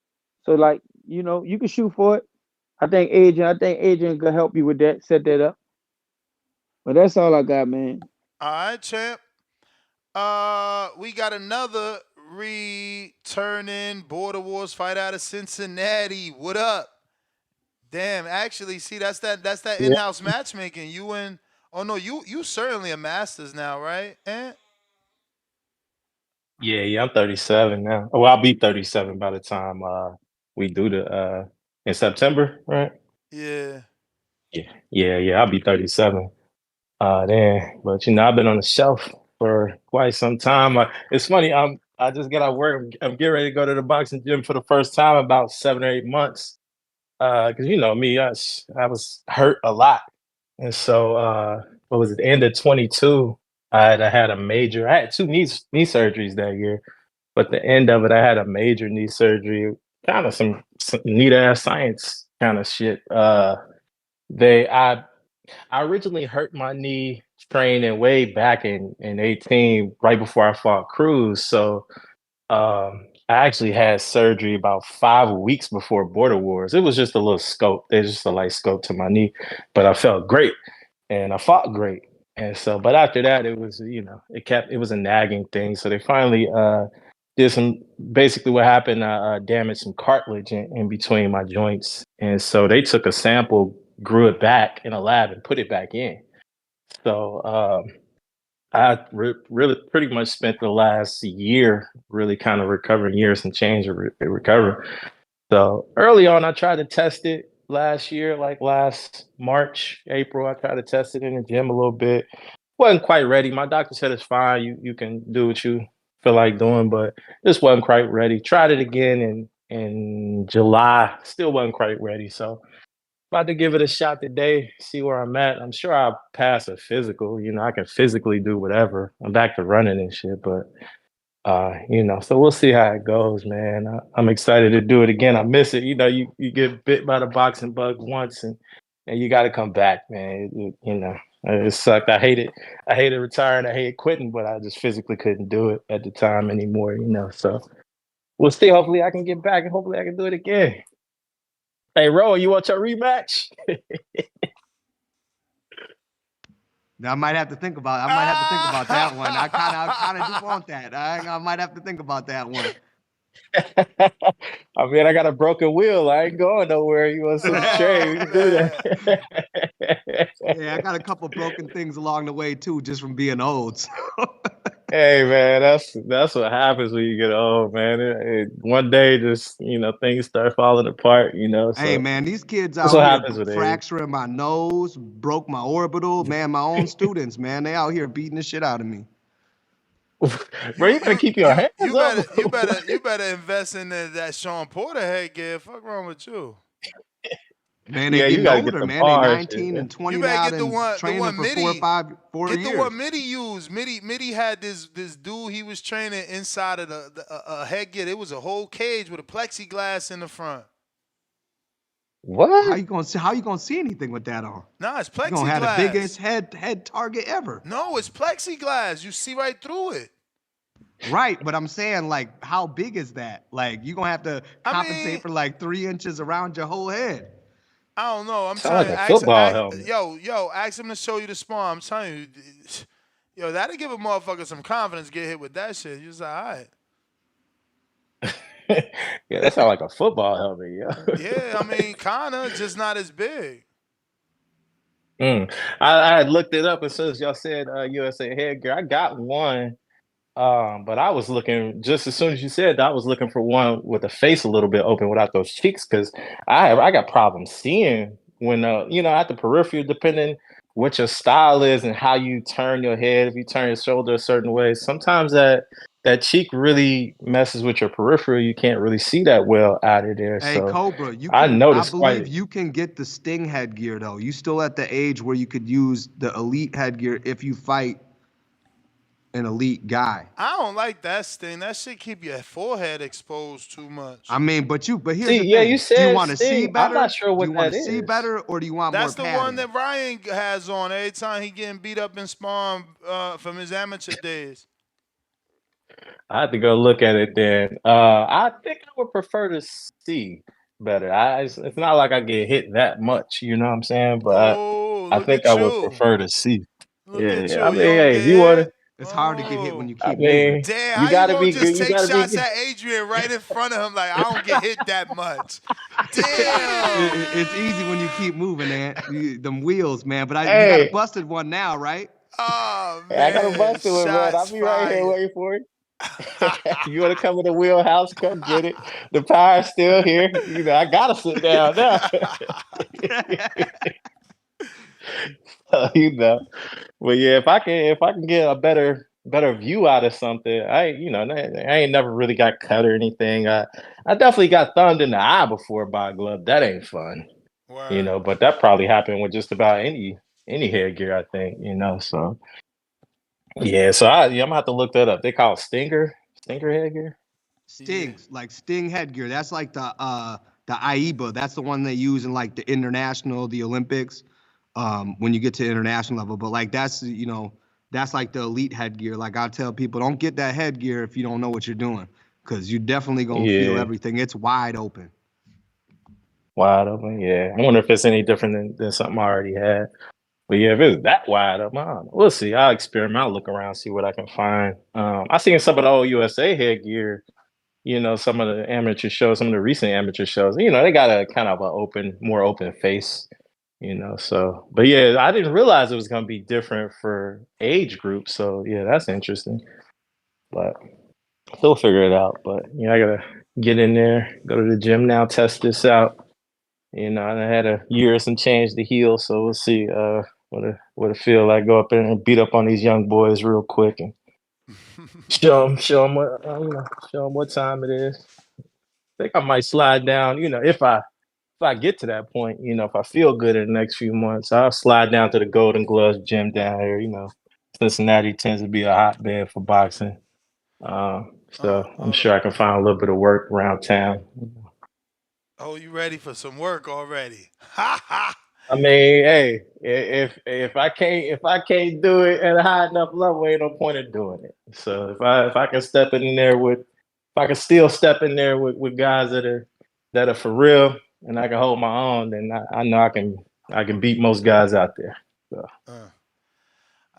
So like, you can shoot for it. I think Adrian could help you with that, set that up. But that's all I got, man. All right, champ. We got another returning Border Wars fight out of Cincinnati. What up? Damn, actually, see that's that Yeah, in-house matchmaking. You and oh no, you certainly a masters now, right? yeah, I'm 37 now. Well, I'll be 37 by the time we do the in September, right? Yeah. Yeah, I'll be 37. Then, but I've been on the shelf for quite some time. It's funny. I just got out of work. I'm getting ready to go to the boxing gym for the first time in about 7 or 8 months. Because you know me, I was hurt a lot, and so what was it? The end of 22, I had a major. I had two knee surgeries that year, but the end of it, I had a major knee surgery. Kind of some neat ass science kind of shit. They I originally hurt my knee training way back in 18, right before I fought Cruz. So I actually had surgery about 5 weeks before Border Wars. It was just a little scope. There's just a light scope to my knee, but I felt great and I fought great. And so, but after that, it was, it was a nagging thing. So they finally basically what happened, I damaged some cartilage in between my joints. And so they took a sample, grew it back in a lab and put it back in. So I really pretty much spent the last year really kind of recovering, years and change of recovering. So early on, I tried to test it last year, like last March, April. I tried to test it in the gym a little bit. Wasn't quite ready. My doctor said it's fine. You can do what you feel like doing, but just wasn't quite ready. Tried it again in July. Still wasn't quite ready. So about to give it a shot today, see where I'm at. I'm sure I'll pass a physical. You know, I can physically do whatever. I'm back to running and shit, but so we'll see how it goes, man. I'm excited to do it again. I miss it. You know, you get bit by the boxing bug once and you got to come back, man. It sucked. I hated retiring. I hated quitting, but I just physically couldn't do it at the time anymore, so we'll see. Hopefully I can get back and hopefully I can do it again. Hey, Ro, you want your rematch? I might have to think about. That one. I kind of do want that. I might have to think about that one. I mean, I got a broken wheel. I ain't going nowhere. You want some trade? We can do that. Yeah, I got a couple broken things along the way too, just from being old. So. Hey man, that's what happens when you get old, man. One day, just things start falling apart. So hey man, these kids that's out what here happens with age. fracturing my nose, broke my orbital. Man, my own students, man, they out here beating the shit out of me. Bro, you better keep your hands up. You better invest in that Sean Porter headgear. Fuck wrong with you? Man, they getting older, man. They 19 and 20 you now, get and training for 4 get years. the one Mitty used. Mitty had this dude he was training inside of a headgear. It was a whole cage with a plexiglass in the front. What? How you gonna see anything with that on? Nah, it's plexiglass. You gonna have the biggest head target ever. No, it's plexiglass. You see right through it. Right, but I'm saying, like, how big is that? Like, you're gonna have to compensate for like 3 inches around your whole head. I don't know. I'm telling you. Like a football helmet. Yo, ask him to show you the spawn. I'm telling you, yo, that'll give a motherfucker some confidence. Get hit with that shit. You just like, all right. Yeah, that sounds like a football helmet, yo. Yeah, I mean, kinda, just not as big. I had looked it up as soon as y'all said USA headgear. I got one. But I was looking just as soon as you said that, I was looking for one with the face a little bit open without those cheeks, because I got problems seeing when at the periphery, depending what your style is and how you turn your head. If you turn your shoulder a certain way, sometimes that cheek really messes with your periphery. You can't really see that well out of there. Hey, so Cobra, I believe you can get the Sting headgear though. You still at the age where you could use the elite headgear if you fight an elite guy. I don't like that Sting. That shit keep your forehead exposed too much. I mean, but here's the thing. You said do you want to see better? I'm not sure what do you want that to see is. better, or do you want That's more the padding? one that Ryan has on every time he getting beat up in spawn from his amateur days. I have to go look at it then. I think I would prefer to see better. It's not like I get hit that much, you know what I'm saying? But I think I would prefer to see. Look at you. I mean, hey, if you want to. It's hard to get hit when you keep moving. Damn, you gotta be just good. take shots at Adrian right in front of him like, I don't get hit that much. Damn. It's easy when you keep moving, man. Them wheels, man. But you got a busted one now, right? Oh, man. Hey, I got a busted one, man. I'll be right here waiting for it. You want to come in the wheelhouse? Come get it. The power's still here. I gotta sit down now. But yeah, if I can get a better view out of something, I ain't never really got cut or anything. I definitely got thumbed in the eye before by a glove. That ain't fun. Wow. But that probably happened with just about any headgear, I think. So yeah, so I'm gonna have to look that up. They call it Stinger headgear. Stings, like Sting headgear. That's like the AIBA. That's the one they use in like the international, the Olympics. When you get to international level, but like that's like the elite headgear. Like I tell people, don't get that headgear if you don't know what you're doing, because you're definitely gonna feel everything. It's wide open. Wide open, yeah. I wonder if it's any different than something I already had. But yeah, if it's that wide up, I don't know. We'll see. I'll experiment. I'll look around, see what I can find. I seen some of the old USA headgear. Some of the amateur shows, some of the recent amateur shows. They got a kind of more open face. So, but yeah, I didn't realize it was gonna be different for age groups. So yeah, that's interesting. But we'll figure it out. But I gotta get in there, go to the gym now, test this out. And I had a year and some change to heal, so we'll see what it feel like. Go up there and beat up on these young boys real quick and show them what time it is. I think I might slide down. If I get to that point, if I feel good in the next few months, I'll slide down to the Golden Gloves gym down here. Cincinnati tends to be a hotbed for boxing. So I'm sure I can find a little bit of work around town. Oh, you ready for some work already? Ha ha! I mean, hey, if I can't do it at a high enough level, ain't no point in doing it. So if I can step in there with, if I can still step in there with guys that are for real, and I can hold my own, then I know I can beat most guys out there. So. All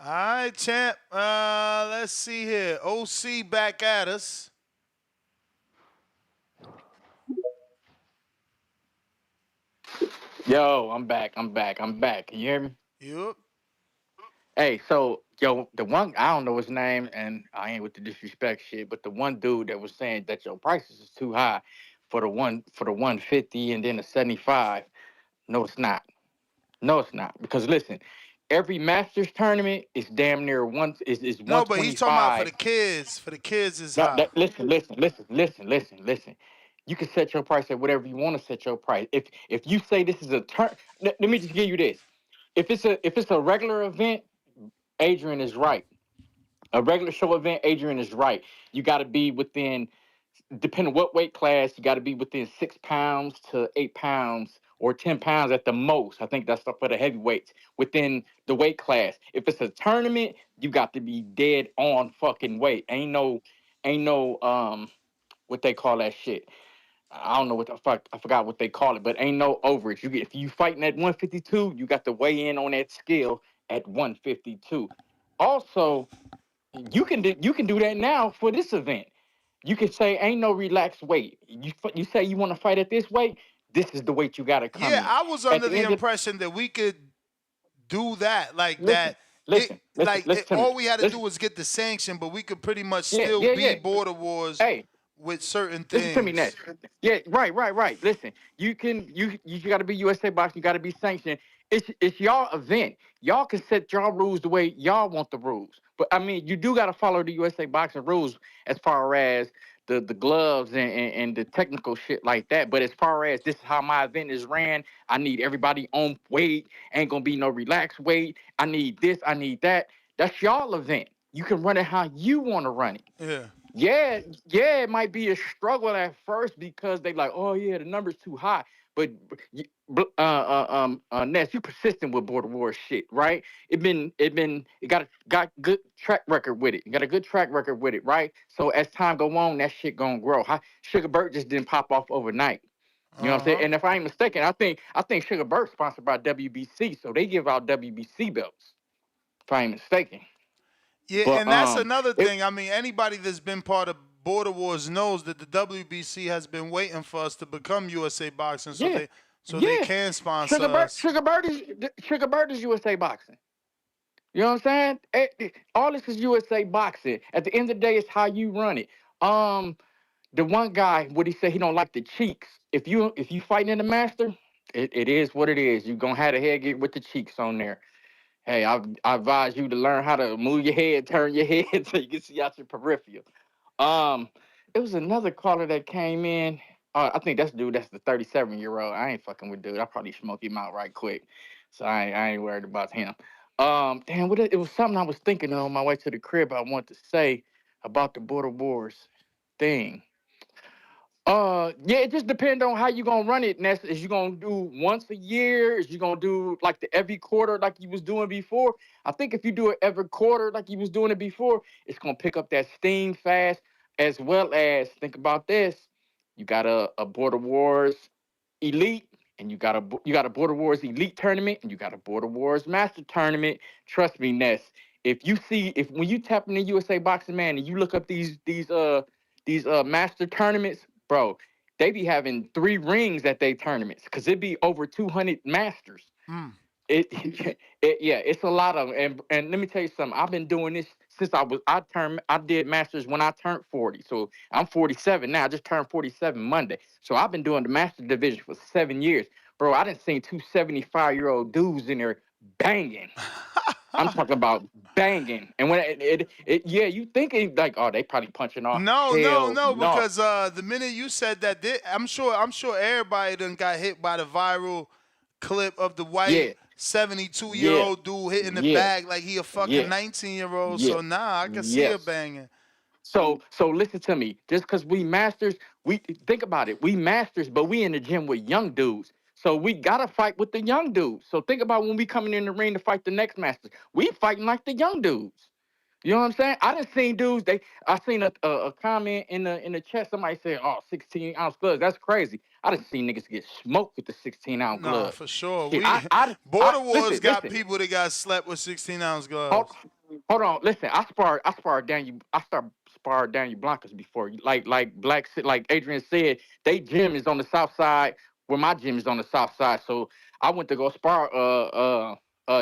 right, champ. Let's see here. OC back at us. Yo, I'm back. Can you hear me? Yep. Hey, so the one I don't know his name, and I ain't with the disrespect shit, but the one dude that was saying that your prices is too high for the 150 and then the 75. No, it's not. No, it's not. Because listen, every Masters tournament is damn near is No, but he's talking about for 125. the kids. For the kids is No, high. listen. You can set your price at whatever you want to set your price. If you say this is a turn, let me just give you this. If it's a regular event, Adrian is right. A regular show event, Adrian is right. You got to be within, depending on what weight class, you got to be within 6 pounds to 8 pounds or 10 pounds at the most. I think that's for the heavyweights within the weight class. If it's a tournament, you got to be dead on fucking weight. Ain't no what they call that shit. I don't know what the fuck, I forgot what they call it, but ain't no overage. If you fighting at 152, you got to weigh in on that scale at 152. Also, you can do that now for this event. You can say ain't no relaxed weight. You say you want to fight at this weight. This is the weight you got to come Yeah, in. I was At under the the end of impression that we could do that, like listen, that. listen, listen, listen to me. All we had to do Listen, was get the sanction, but we could pretty much yeah, still yeah, be yeah. border wars Hey, with certain listen to me, Ness. things. Yeah, right. Listen, you got to be USA boxing. You got to be sanctioned. It's y'all event. Y'all can set y'all rules the way y'all want the rules. But I mean, you do got to follow the USA boxing rules as far as the gloves and the technical shit like that. But as far as this is how my event is ran, I need everybody on weight. Ain't gonna be no relaxed weight. I need this. I need that. That's y'all event. You can run it how you want to run it. Yeah. Yeah, it might be a struggle at first because they like, oh yeah, the number's too high. But Ness, you persistent with border war shit, right? It got good track record with it. You got a good track record with it, right? So as time go on, that shit gonna grow. Sugar Burt just didn't pop off overnight. You know what I'm saying? And if I ain't mistaken, I think Sugar Burt's sponsored by WBC, so they give out WBC belts. If I ain't mistaken. Yeah, But and that's another thing. I mean, anybody that's been part of border wars knows that the WBC has been waiting for us to become USA Boxing, so yeah, they yeah. can sponsor us. Sugar Bird is USA Boxing. You know what I'm saying? All this is USA Boxing. At the end of the day, it's how you run it. The one guy, what he said, he don't like the cheeks. If you fighting in the master, it is what it is. You gonna have the head get with the cheeks on there. Hey, I advise you to learn how to move your head, turn your head so you can see out your peripheral. Um, it was another caller that came in. I think that's dude. That's the 37-year-old. I ain't fucking with dude. I probably smoke him out right quick. So I ain't worried about him. Damn, it was something I was thinking on my way to the crib. I want to say about the border wars thing. Yeah, it just depends on how you gonna run it. Ness, is you gonna do once a year? Is you gonna do like the every quarter like you was doing before? I think if you do it every quarter like you was doing it before, it's gonna pick up that steam fast. As well as think about this, you got a Border Wars Elite and you got a Border Wars Elite tournament, and you got a Border Wars Master tournament. Trust me, Ness. If when you tap in the USA Boxing, man, and you look up these master tournaments, bro, they be having 3 rings at they tournaments because it be over 200 masters. It, yeah, it's a lot of them. And let me tell you something. I've been doing this since I did masters when I turned 40. So I'm 47 now. I just turned 47 Monday. So I've been doing the master division for 7 years, bro. I done seen 2 75-year-old dudes in there banging. I'm talking about banging. And when yeah, you thinking like, oh, they probably punching off. Hell no. Because the minute you said that, I'm sure everybody done got hit by the viral clip of the white 72-year-old dude hitting the bag like he a fucking 19-year-old. So I can see her banging. So listen to me. Just because we masters, we think about it. We masters, but we in the gym with young dudes. So we gotta fight with the young dudes. So think about when we coming in the ring to fight the next masters. We fighting like the young dudes. You know what I'm saying? I done seen dudes. I seen a comment in the chat. Somebody said, "Oh, 16-ounce gloves. That's crazy." I done seen niggas get smoked with the 16-ounce gloves. Nah, for sure. Shit, Border Wars listen, got people that got slept with 16-ounce gloves. Hold on, listen. I sparred Daniel Blancas before. Like Adrian said, they gym is on the south side, where my gym is on the south side. So I went to go spar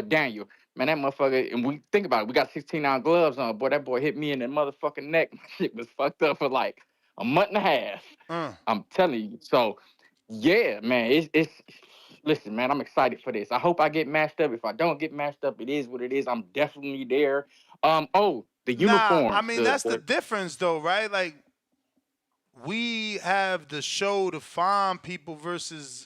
Daniel. Man, that motherfucker, and we think about it, we got 16-ounce gloves on. Boy, that boy hit me in the motherfucking neck. My shit was fucked up for like a month and a half. I'm telling you. So yeah, man, it's listen, man, I'm excited for this. I hope I get matched up. If I don't get matched up, it is what it is. I'm definitely there. The uniforms. I mean, that's the difference, though, right? Like, we have the show to find people versus.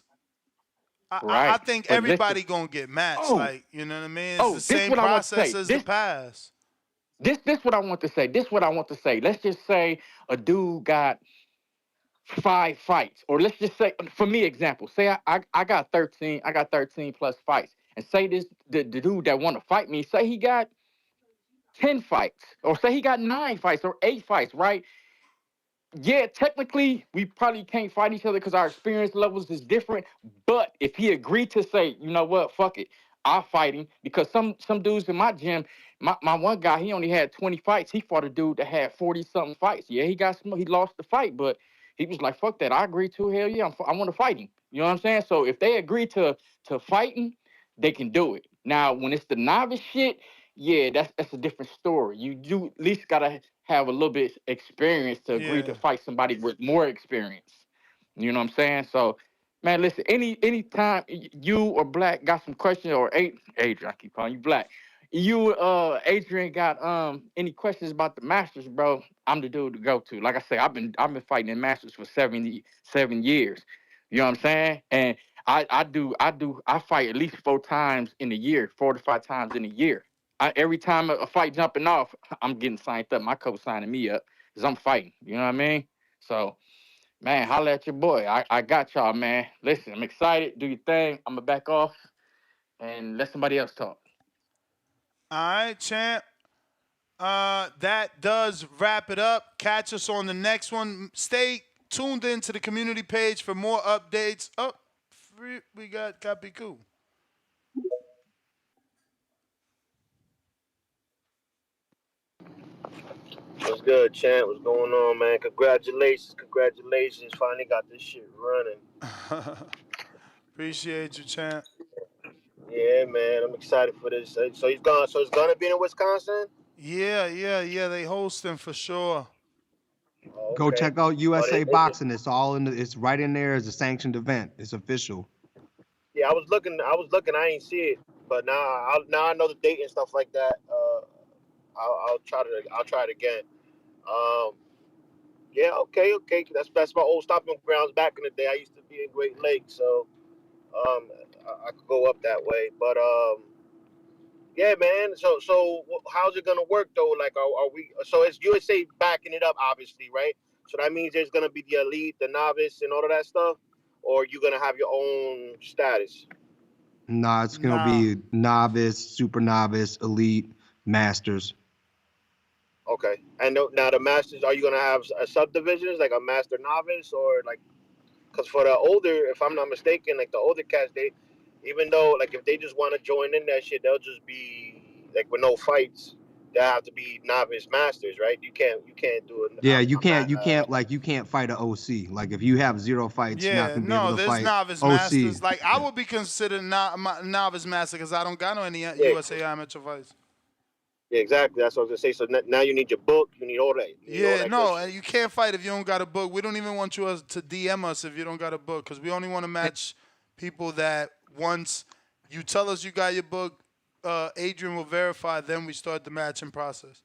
I think everybody gonna get matched. Like, you know what I mean? It's the same process as the past. This what I want to say. This what I want to say. Let's just say a dude got 5 fights, or let's just say, for me, example, say I got 13. I got 13 plus fights, and say the dude that want to fight me, say he got 10 fights, or say he got 9 fights or 8 fights, right? Yeah, technically, we probably can't fight each other because our experience levels is different. But if he agreed to say, you know what, fuck it, I'll fight him. Because some dudes in my gym, my one guy, he only had 20 fights. He fought a dude that had 40-something fights. Yeah, he lost the fight, but he was like, fuck that, I agree to. Hell yeah, I want to fight him. You know what I'm saying? So if they agree to fighting, they can do it. Now, when it's the novice shit, yeah, that's a different story. You at least gotta have a little bit experience to agree to fight somebody with more experience. You know what I'm saying? So, man, listen. Anytime you or Black got some questions, or Adrian, I keep calling you Black. You Adrian got any questions about the Masters, bro? I'm the dude to go to. Like I say, I've been fighting in Masters for 7 years. You know what I'm saying? And I fight at least 4 times in a year, 4 to 5 times in a year. Every time a fight jumping off, I'm getting signed up. My coach signing me up because I'm fighting. You know what I mean? So, man, holla at your boy. I got y'all, man. Listen, I'm excited. Do your thing. I'm going to back off and let somebody else talk. All right, champ. That does wrap it up. Catch us on the next one. Stay tuned in to the community page for more updates. Oh, we got Capicu. What's good, champ? What's going on, man? Congratulations. Finally got this shit running. Appreciate you, champ. Yeah, man. I'm excited for this. So he's gone. So it's gonna be in Wisconsin? Yeah. They hosting for sure. Oh, Go okay. check out USA Boxing. It's all it's right in there as a sanctioned event. It's official. Yeah, I was looking. I ain't see it, but now I know the date and stuff like that. I'll try it again. Yeah, okay. That's my old stomping grounds back in the day. I used to be in Great Lakes, so I could go up that way. But yeah, man. So how's it gonna work though? Like, are we? So it's USA backing it up, obviously, right? So that means there's gonna be the elite, the novice, and all of that stuff, or you gonna have your own status. Nah, it's gonna be novice, super novice, elite, masters. Okay. And now the masters, are you gonna have a subdivisions like a master novice or like? Because for the older, if I'm not mistaken, like the older cats, they, even though like if they just want to join in that shit, they'll just be like with no fights. They have to be novice masters, right? You can't do it. Yeah, you can't fight an OC. Like if you have 0 fights, you're not Yeah, gonna be able no, to there's fight novice OC. masters. Like I would be considered novice master because I don't got no any Yeah, USA amateur fights. yeah, exactly. That's what I was gonna say. So now you need your book. You need all that. You need all Yeah, that good no, shit. and you can't fight if you don't got a book. We don't even want you to DM us if you don't got a book because we only want to match people that once you tell us you got your book, Adrian will verify. Then we start the matching process.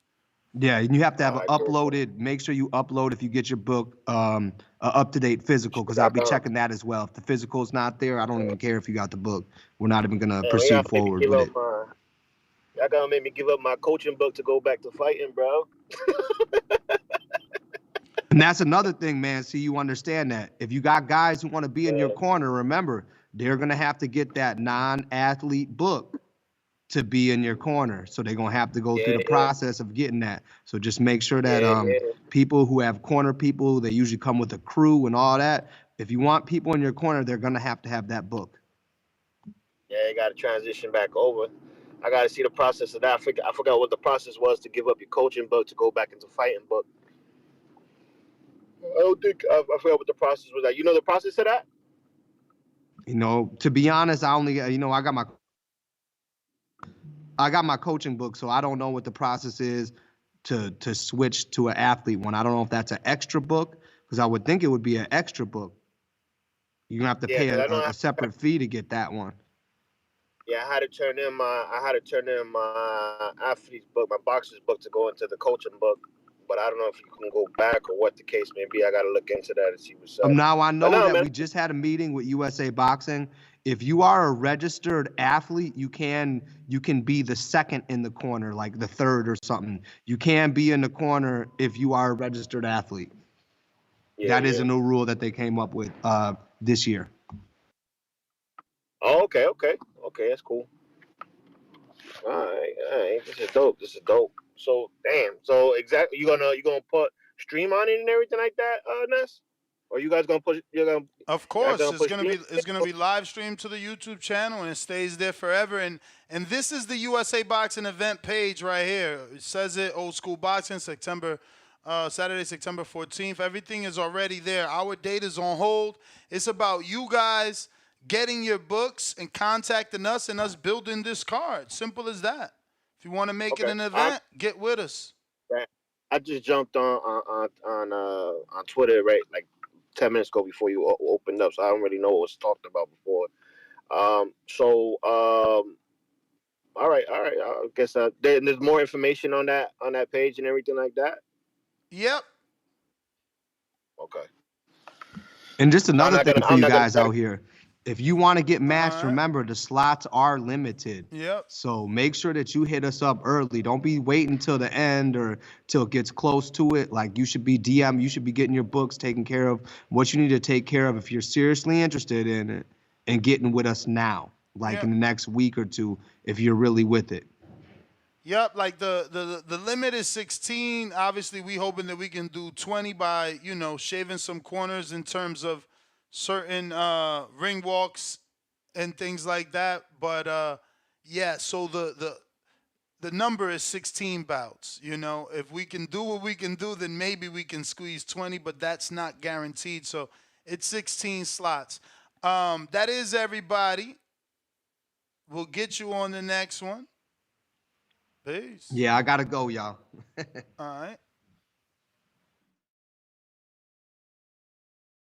Yeah, and you have to have All an right, cool. uploaded. Make sure you upload if you get your book, a up-to-date physical, because I'll be Goddamn. checking that as well. If the physical's not there, I don't even care if you got the book. We're not even gonna Man, we proceed gotta make me forward give with up it. my. Y'all gotta make me give up my coaching book to go back to fighting, bro. And that's another thing, man. See, you understand that. If you got guys who want to be in your Yeah, corner, remember, they're gonna have to get that non-athlete book to be in your corner. So they're gonna have to go through yeah, the yeah, process of getting that. So just make sure that yeah, yeah. people who have corner people, they usually come with a crew and all that. If you want people in your corner, they're gonna have to have that book. Yeah, I gotta transition back over. I gotta see the process of that. I forgot what the process was to give up your coaching book to go back into fighting book. I don't think I forgot what the process was. Like, you know the process of that? You know, to be honest, I only I got my coaching book, so I don't know what the process is to switch to an athlete one. I don't know if that's an extra book, because I would think it would be an extra book. You're gonna have to Yeah, pay because I know a separate fee to get that one. I had to turn in my athlete's book, my boxer's book to go into the coaching book. But I don't know if you can go back or what the case may be. I gotta look into that and see what's up. Now I But know no, that man. we just had a meeting with USA Boxing. If you are a registered athlete, you can be the second in the corner, like the third or something. You can be in the corner if you are a registered athlete. Yeah, That is yeah. a new rule that they came up with this year. Oh, okay, that's cool. All right. This is dope. So damn. So exactly, you gonna put stream on it and everything like that, Ness? Or you guys gonna push? Of Y'all course, gonna it's put gonna stream? be it's gonna be live streamed to the YouTube channel and it stays there forever. And this is the USA Boxing event page right here. It says it, Old School Boxing, Saturday, September 14th. Everything is already there. Our date is on hold. It's about you guys getting your books and contacting us and us building this card. Simple as that. If you want to make it Okay. an event, get with us. I just jumped on Twitter right like 10 minutes ago before you opened up, so I don't really know what was talked about before. All right. I guess there's more information on that page and everything like that. Yep. Okay. And just So I'm another not thing gonna. for I'm you not gonna. guys out here, if you want to get All matched, right. remember the slots are limited. Yep. So make sure that you hit us up early. Don't be waiting till the end or till it gets close to it. Like you should be DM, you should be getting your books taken care of, what you need to take care of if you're seriously interested in it, and getting with us now, like Yep. in the next week or two, if you're really with it. Yep, like the limit is 16. Obviously, we hoping that we can do 20 by, shaving some corners in terms of certain ring walks and things like that. But yeah, so the number is 16 bouts. If we can do what we can do, then maybe we can squeeze 20, but that's not guaranteed. So it's 16 slots. That is everybody. We'll get you on the next one. Peace. Yeah, I gotta go, y'all. All right.